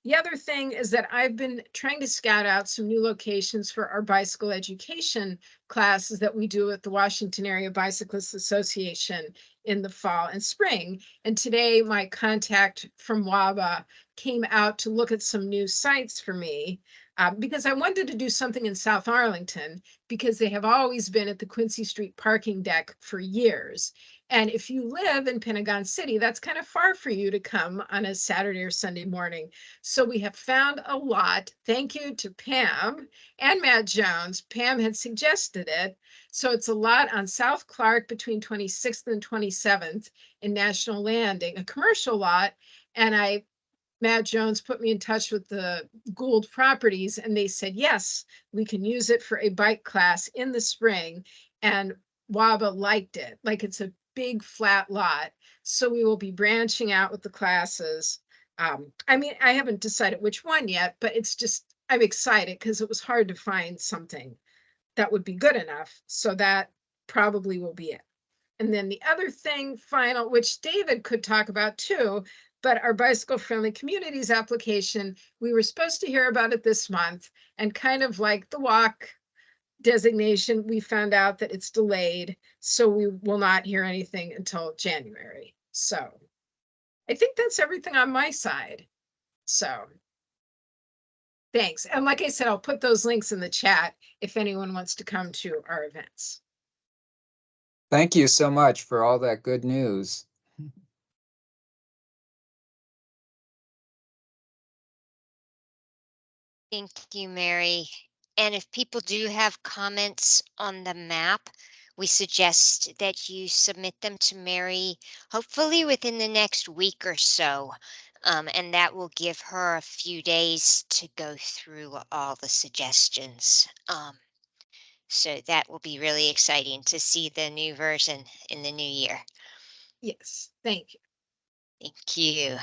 the other thing is that I've been trying to scout out some new locations for our bicycle education classes that we do at the Washington Area Bicyclists Association in the fall and spring. And today my contact from WABA came out to look at some new sites for me, because I wanted to do something in South Arlington, because they have always been at the Quincy Street parking deck for years. And if you live in Pentagon City, that's kind of far for you to come on a Saturday or Sunday morning. So we have found a lot. Thank you to Pam and Matt Jones. Pam had suggested it. So it's a lot on South Clark between 26th and 27th in National Landing, a commercial lot. And Matt Jones put me in touch with the Gould Properties, and they said, yes, we can use it for a bike class in the spring. And WABA liked it. Like, it's a big flat lot. So we will be branching out with the classes. I mean, I haven't decided which one yet, but it's just, I'm excited because it was hard to find something that would be good enough. So that probably will be it. And then the other thing, final, which David could talk about too, but our bicycle friendly communities application, we were supposed to hear about it this month, and kind of like the walk designation, we found out that it's delayed. So we will not hear anything until January. So I think that's everything on my side. So thanks. And like I said, I'll put those links in the chat if anyone wants to come to our events. Thank you so much for all that good news. Thank you, Mary. And if people do have comments on the map, we suggest that you submit them to Mary, hopefully within the next week or so. And that will give her a few days to go through all the suggestions. So that will be really exciting to see the new version in the new year. Yes, thank you. Thank you.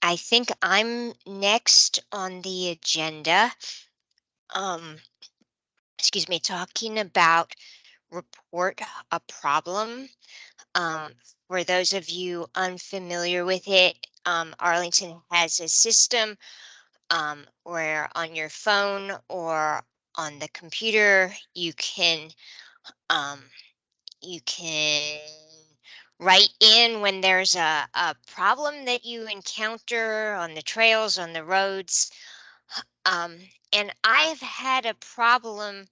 I think I'm next on the agenda. Excuse me, talking about report a problem. For those of you unfamiliar with it, Arlington has a system where on your phone or on the computer um, you can write in when there's a problem that you encounter on the trails, on the roads. And I've had a problem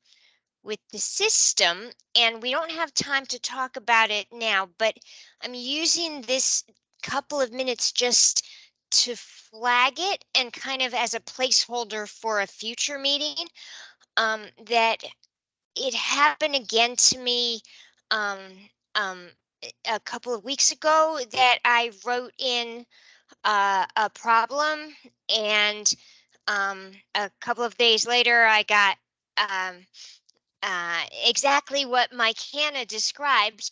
with the system, and we don't have time to talk about it now, but I'm using this couple of minutes just to flag it and kind of as a placeholder for a future meeting. That it happened again to me um, um, a couple of weeks ago that I wrote in a problem, and a couple of days later I got exactly what Mike Hanna described.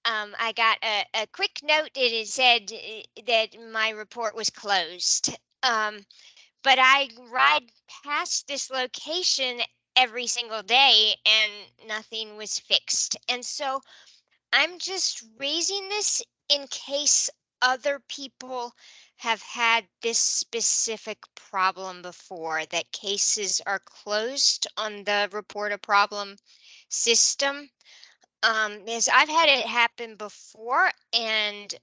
I got a quick note and it said that my report was closed. But I ride past this location every single day and nothing was fixed. And so I'm just raising this in case other people have had this specific problem before, that cases are closed on the report a problem system. Because I've had it happen before, and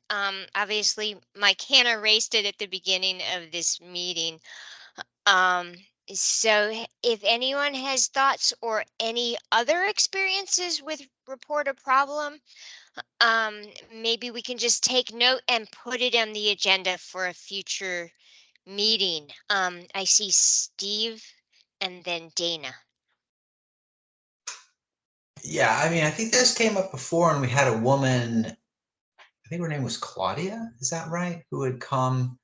obviously Mike Hanna raised it at the beginning of this meeting. Um, so if anyone has thoughts or any other experiences with report a problem, maybe we can just take note and put it on the agenda for a future meeting. I see Steve and then Dana. Yeah, I mean, I think this came up before, and we had a woman, I think her name was Claudia, is that right? Who had come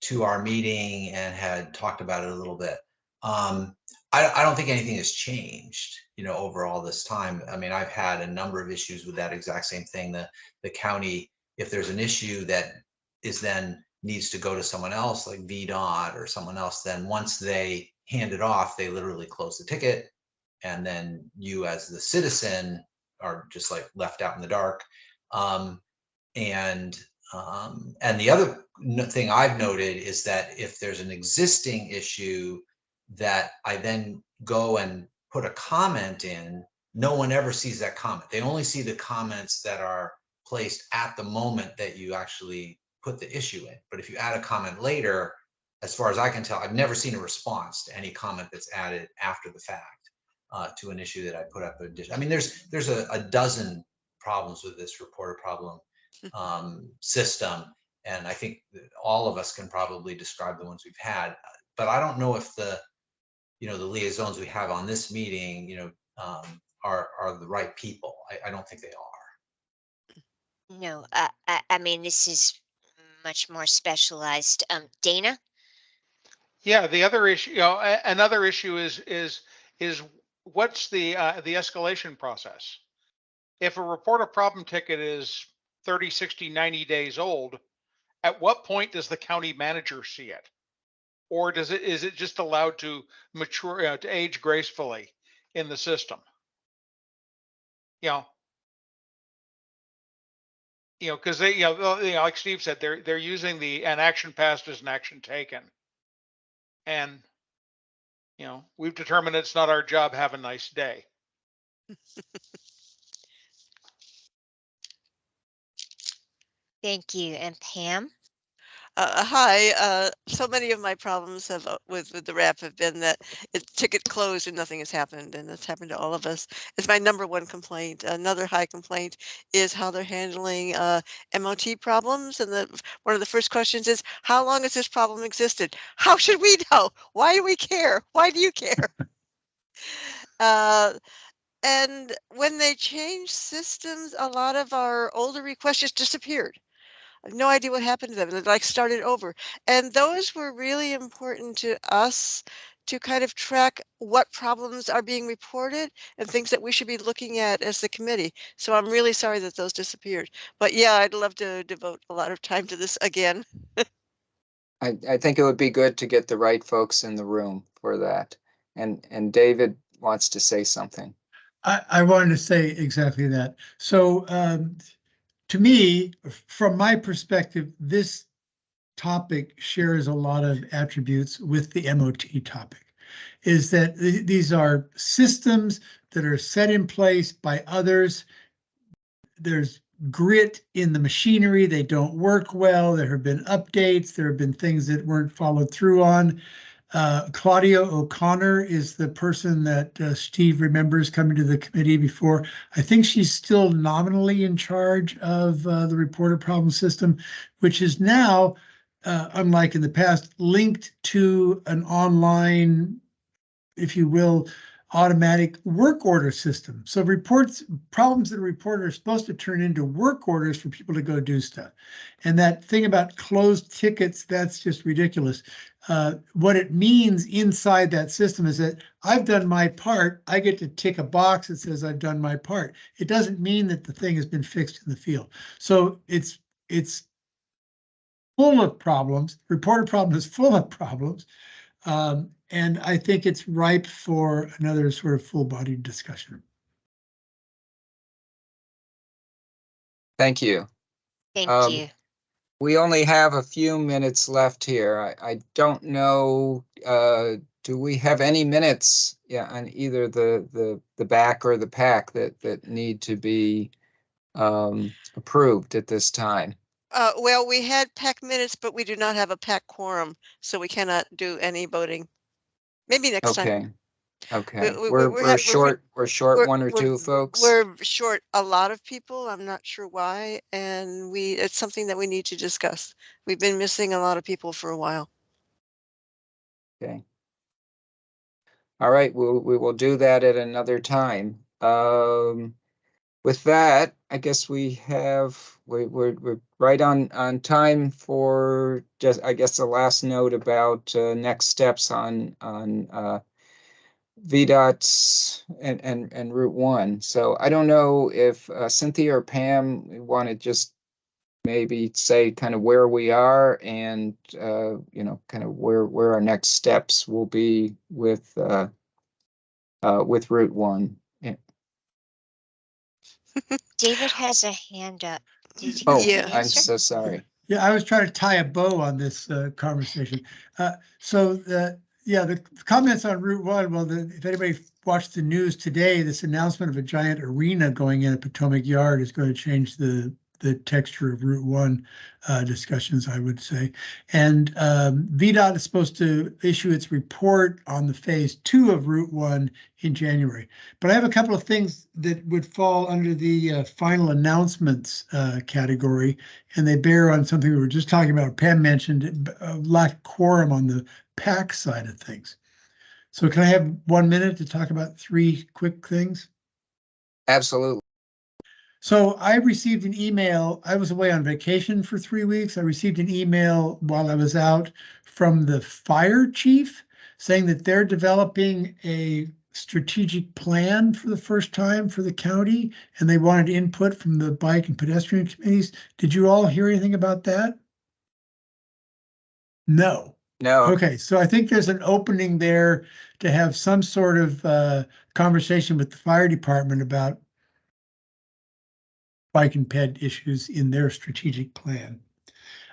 to our meeting and had talked about it a little bit. I don't think anything has changed, over all this time. I mean, I've had a number of issues with that exact same thing. The county, if there's an issue that is then needs to go to someone else like VDOT or someone else, then once they hand it off, they literally close the ticket. And then you as the citizen are just like left out in the dark. And the other thing I've noted is that if there's an existing issue that I then go and put a comment in, no one ever sees that comment. They only see the comments that are placed at the moment that you actually put the issue in. But if you add a comment later, as far as I can tell, I've never seen a response to any comment that's added after the fact to an issue that I put up. I mean, there's a dozen problems with this reporter problem system, and I think all of us can probably describe the ones we've had, but I don't know if the liaisons we have on this meeting are the right people. I don't think they are. No, I mean, this is much more specialized. Dana? Yeah, the other issue, another issue is what's the escalation process? If a report a problem ticket is 30, 60, 90 days old, at what point does the county manager see it? Or is it just allowed to mature, to age gracefully in the system? Because they, like Steve said, they're using an action passed as an action taken, and we've determined it's not our job. Have a nice day. Thank you. And Pam? Hi. So many of my problems have with the wrap have been that ticket closed and nothing has happened, and that's happened to all of us. It's my #1 complaint. Another high complaint is how they're handling MOT problems. And one of the first questions is, how long has this problem existed? How should we know? Why do we care? Why do you care? And when they changed systems, a lot of our older requests just disappeared. I have no idea what happened to them. They like started over. And those were really important to us to kind of track what problems are being reported and things that we should be looking at as the committee. So I'm really sorry that those disappeared. But yeah, I'd love to devote a lot of time to this again. I think it would be good to get the right folks in the room for that. And David wants to say something. I wanted to say exactly that. So to me, from my perspective, this topic shares a lot of attributes with the MOT topic, is that these are systems that are set in place by others. There's grit in the machinery. They don't work well. There have been updates. There have been things that weren't followed through on. Claudia O'Connor is the person that Steve remembers coming to the committee before. I think she's still nominally in charge of the reported problem system, which is now, unlike in the past, linked to an online, if you will, automatic work order system. So problems that are reported are supposed to turn into work orders for people to go do stuff. And that thing about closed tickets, that's just ridiculous. What it means inside that system is that I've done my part. I get to tick a box that says I've done my part. It doesn't mean that the thing has been fixed in the field. So it's full of problems. Reported problem is full of problems. And I think it's ripe for another sort of full-bodied discussion. Thank you. Thank you. We only have a few minutes left here. I don't know, do we have any minutes on either the BAC or the PAC that need to be approved at this time? Well, we had PAC minutes, but we do not have a PAC quorum, so we cannot do any voting. Maybe next time. Okay. We're short one or two folks. We're short a lot of people. I'm not sure why, and it's something that we need to discuss. We've been missing a lot of people for a while. Okay. All right, we will do that at another time. With that, I guess we're right on time for just, I guess, the last note about next steps on VDOT's and Route 1. So I don't know if Cynthia or Pam want to just maybe say kind of where we are and kind of where our next steps will be with Route 1. Yeah. David has a hand up. Did you I'm so sorry. Yeah, I was trying to tie a bow on this conversation. The comments on Route 1, well, if anybody watched the news today, this announcement of a giant arena going in at Potomac Yard is going to change the texture of Route 1 discussions, I would say. And VDOT is supposed to issue its report on the phase 2 of Route 1 in January. But I have a couple of things that would fall under the final announcements category, and they bear on something we were just talking about. Pam mentioned lack of quorum on the PAC side of things. So can I have 1 minute to talk about 3 quick things? Absolutely. So I received an email. I was away on vacation for 3 weeks. I received an email while I was out from the fire chief saying that they're developing a strategic plan for the first time for the county, and they wanted input from the bike and pedestrian committees. Did you all hear anything about that? No. Okay, so I think there's an opening there to have some sort of conversation with the fire department about bike and ped issues in their strategic plan.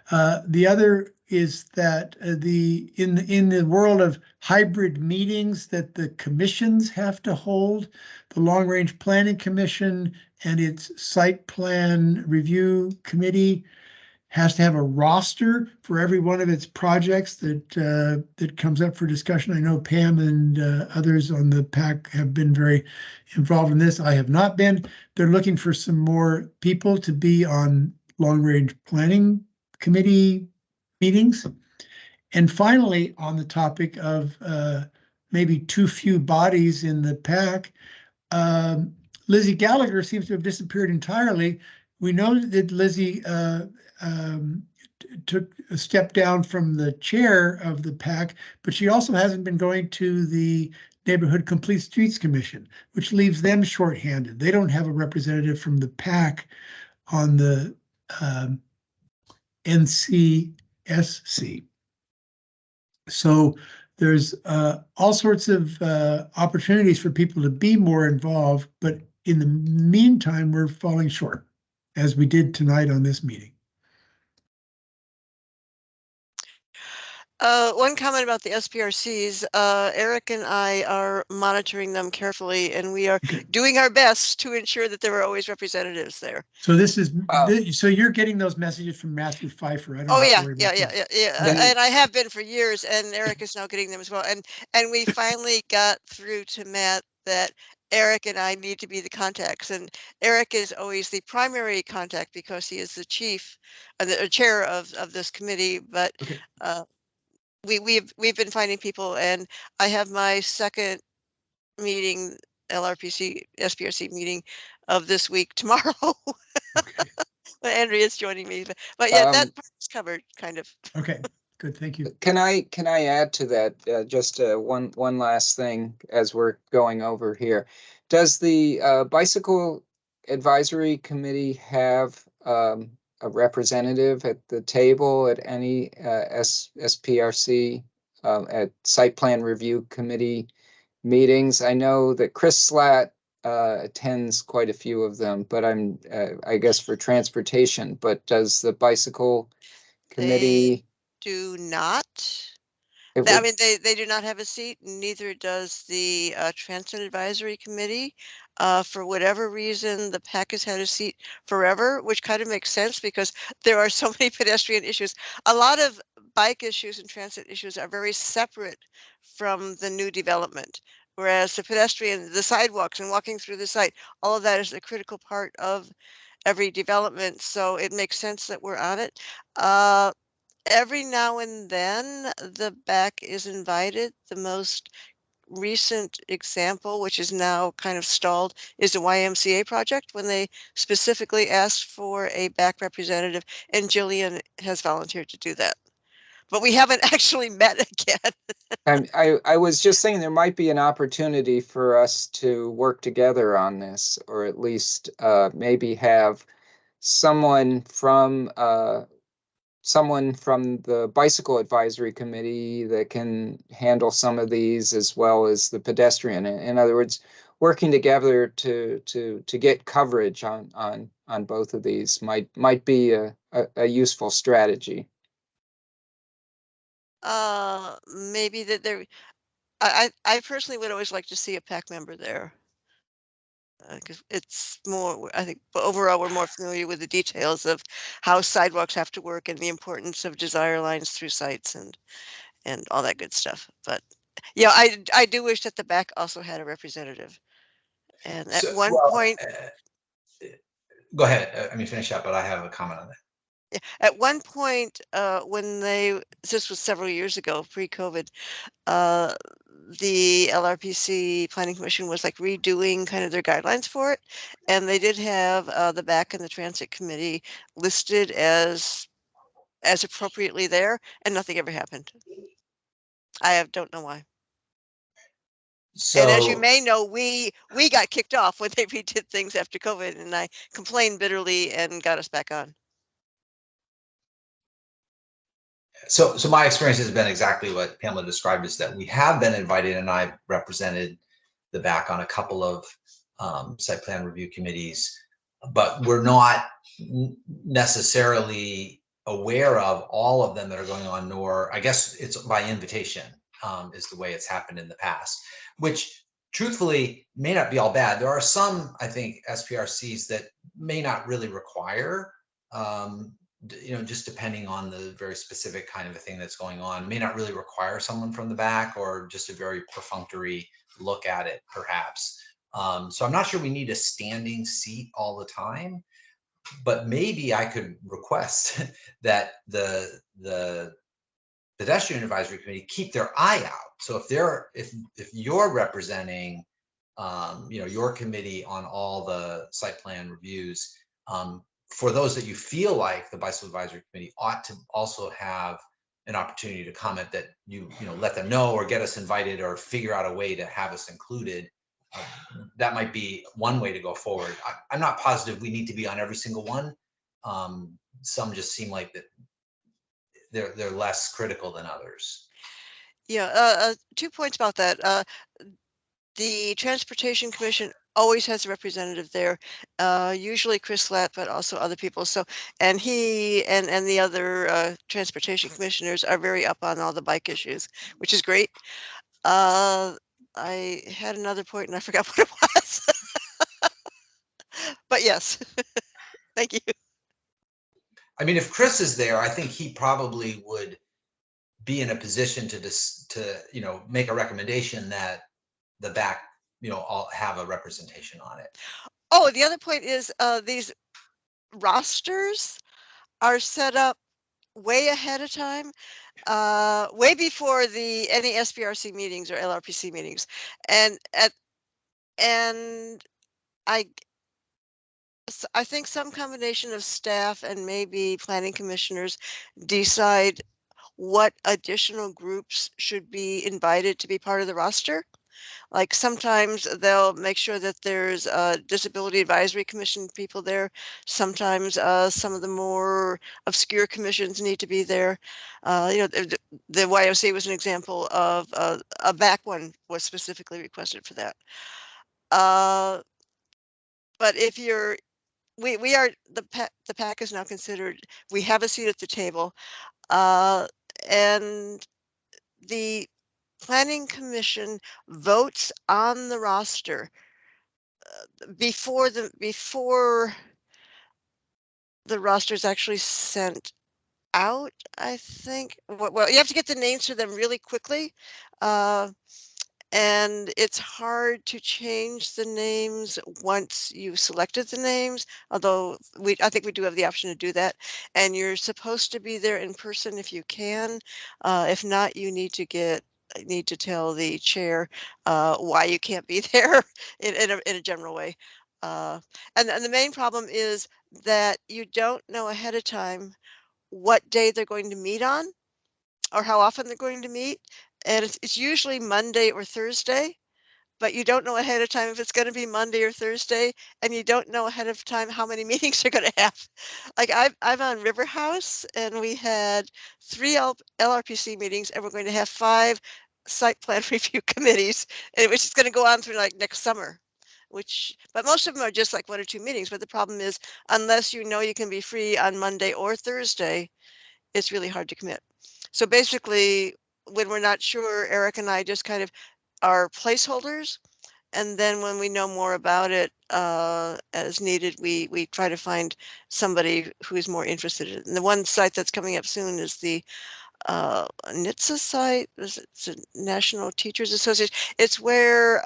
The other is that in the world of hybrid meetings that the commissions have to hold, the Long Range Planning Commission and its Site Plan Review Committee has to have a roster for every one of its projects that comes up for discussion. I know Pam and others on the PAC have been very involved in this. I have not been. They're looking for some more people to be on long-range planning committee meetings. And finally, on the topic of maybe too few bodies in the PAC, Lizzie Gallagher seems to have disappeared entirely. We know that Lizzie took a step down from the chair of the PAC, but she also hasn't been going to the Neighborhood Complete Streets Commission, which leaves them shorthanded. They don't have a representative from the PAC on the NCSC. So there's all sorts of opportunities for people to be more involved, but in the meantime, we're falling short, as we did tonight on this meeting. One comment about the SPRCs. Eric and I are monitoring them carefully, and we are doing our best to ensure that there are always representatives there. So this is so you're getting those messages from Matthew Pfeiffer. I don't Oh have to yeah, worry yeah, about yeah, that. yeah. And I have been for years, and Eric is now getting them as well. And we finally got through to Matt that Eric and I need to be the contacts, and Eric is always the primary contact because he is the chief, the chair of this committee. But we've been finding people, and I have my second meeting, LRPC SPRC meeting of this week tomorrow. But Andrea's joining me, but yeah, that part's covered kind of. Okay, good, thank you. Can I add to that just one last thing as we're going over here? Does the Bicycle Advisory Committee have a representative at the table at any SPRC at Site Plan Review Committee meetings? I know that Chris Slatt attends quite a few of them, but I'm I guess for transportation. But does the Bicycle Committee? Do not. It I would- mean, they do not have a seat. Neither does the Transit Advisory Committee. For whatever reason, the PAC has had a seat forever, which kind of makes sense because there are so many pedestrian issues. A lot of bike issues and transit issues are very separate from the new development. Whereas the pedestrian, the sidewalks and walking through the site, all of that is a critical part of every development. So it makes sense that we're on it. Every now and then the BAC is invited. The most recent example, which is now kind of stalled, is the YMCA project when they specifically asked for a BAC representative, and Jillian has volunteered to do that. But we haven't actually met again. I was just saying there might be an opportunity for us to work together on this, or at least maybe have someone from the Bicycle Advisory Committee that can handle some of these as well as the pedestrian. In other words, working together to get coverage on both of these might be a useful strategy. Maybe that there. I personally would always like to see a PAC member there. Because it's more, I think, but overall, we're more familiar with the details of how sidewalks have to work and the importance of desire lines through sites and all that good stuff. But yeah, I do wish that the BAC also had a representative. And at one point, go ahead. I mean, finish up, but I have a comment on that. at one point, when this was several years ago, pre-COVID, the LRPC Planning Commission was like redoing kind of their guidelines for it, and they did have the BAC and the Transit Committee listed as appropriately there, and nothing ever happened. Don't know why. So, and as you may know, we got kicked off when they redid things after COVID, and I complained bitterly and got us back on. So my experience has been exactly what Pamela described, is that we have been invited, and I've represented the BAC on a couple of site plan review committees, but we're not necessarily aware of all of them that are going on, nor I guess it's by invitation is the way it's happened in the past, which truthfully may not be all bad. There are some, I think, SPRCs that may not really require just depending on the very specific kind of a thing that's going on, may not really require someone from the back, or just a very perfunctory look at it, perhaps. So I'm not sure we need a standing seat all the time, but maybe I could request that the Pedestrian Advisory Committee keep their eye out. So if you're representing your committee on all the site plan reviews, for those that you feel like the Bicycle Advisory Committee ought to also have an opportunity to comment, that you let them know, or get us invited, or figure out a way to have us included. That might be one way to go forward. I'm not positive we need to be on every single one. Some just seem like that they're less critical than others. Yeah, 2 points about that. The Transportation Commission always has a representative there, usually Chris Latt, but also other people. So, and he and the other transportation commissioners are very up on all the bike issues, which is great. I had another point and I forgot what it was. But yes, thank you. I mean, if Chris is there, I think he probably would be in a position to make a recommendation that the BAC all have a representation on it. Oh, the other point is these rosters are set up way ahead of time, way before any SBRC meetings or LRPC meetings, and I think some combination of staff and maybe planning commissioners decide what additional groups should be invited to be part of the roster. Like sometimes they'll make sure that there's a disability advisory commission people there. Sometimes some of the more obscure commissions need to be there. The YOC was an example of a BAC one was specifically requested for that. But if we are the PAC is now considered, we have a seat at the table, and the planning commission votes on the roster before the roster is actually sent out, I think. Well, you have to get the names to them really quickly. And it's hard to change the names once you've selected the names, although I think we do have the option to do that. And you're supposed to be there in person if you can. If not, you need to tell the chair why you can't be there in a general way. And the main problem is that you don't know ahead of time what day they're going to meet on or how often they're going to meet. And it's usually Monday or Thursday, but you don't know ahead of time if it's going to be Monday or Thursday, and you don't know ahead of time how many meetings they're going to have. Like I'm on River House, and we had 3 LRPC meetings, and we're going to have 5 site plan review committees, which is going to go on through like next summer. But most of them are just like 1 or 2 meetings. But the problem is, unless you know you can be free on Monday or Thursday, it's really hard to commit. So basically, when we're not sure, Eric and I just kind of are placeholders. And then when we know more about it as needed, we try to find somebody who's more interested in it. And the one site that's coming up soon is the NHTSA site. It's a National Teachers Association. It's where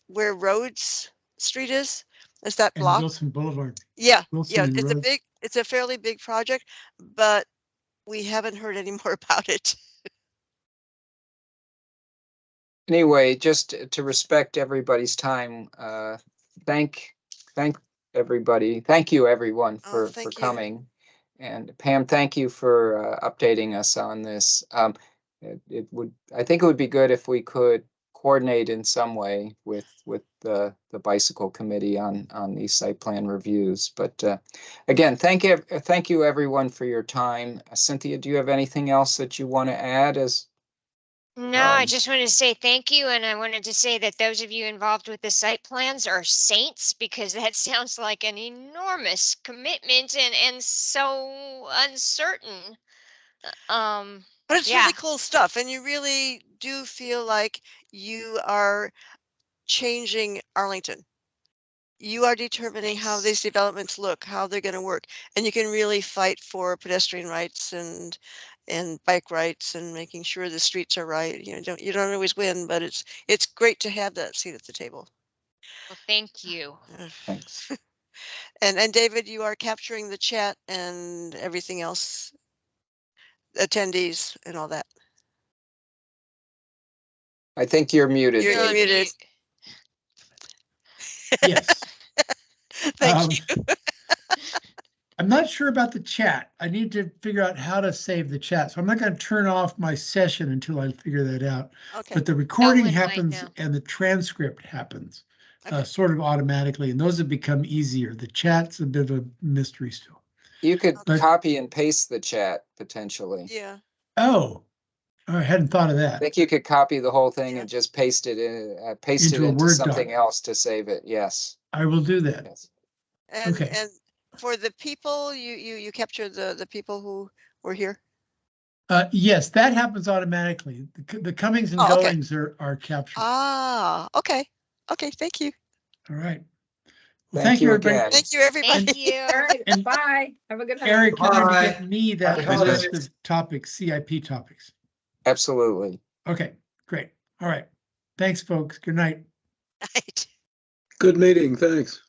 Rhodes Street is. Is that And block? Wilson Boulevard. Yeah, Wilson yeah. and Rhodes. It's a fairly big project, but we haven't heard any more about it. Anyway, just to respect everybody's time, thank everybody. Thank you, everyone, for thank you. coming. And Pam, thank you for updating us on this. I think it would be good if we could coordinate in some way with the bicycle committee on these site plan reviews. But again, thank you everyone for your time. Cynthia, do you have anything else that you want to add as? No, I just wanted to say thank you. And I wanted to say that those of you involved with the site plans are saints, because that sounds like an enormous commitment and so uncertain. But it's really cool stuff. And you really do feel like you are changing Arlington. you are determining how these developments look, how they're going to work, and you can really fight for pedestrian rights and bike rights and making sure the streets are right. You know, you don't always win, but it's great to have that seat at the table. Well, thank you. Thanks. And David, you are capturing the chat and everything else, attendees and all that. I think you're muted. You're David. muted. Yes. Thank you. I'm not sure about the chat. I need to figure out how to save the chat. So I'm not going to turn off my session until I figure that out. Okay. But the recording Ellen might happens know. and the transcript happens Okay. sort of automatically. And those have become easier. The chat's a bit of a mystery still. You could But- copy and paste the chat potentially. Yeah. Oh, I hadn't thought of I that. think you could copy the whole thing and just paste it Into a into Word something doc. else to save it. Yes. I will do that. Yes. And Okay. and for the people, you capture the people who were here? Yes, that happens automatically. The comings and Oh, okay. goings are captured. Ah, okay. Okay, thank you. All right. Well, Thank you everybody. again. Thank you, everybody. Thank you. All right, And- bye. Have a good night. Eric, you need to Bye. get me that Happy holidays. list of topics, CIP topics. Absolutely. Okay, great. All right. Thanks, folks. Good night. Right. Good meeting, thanks.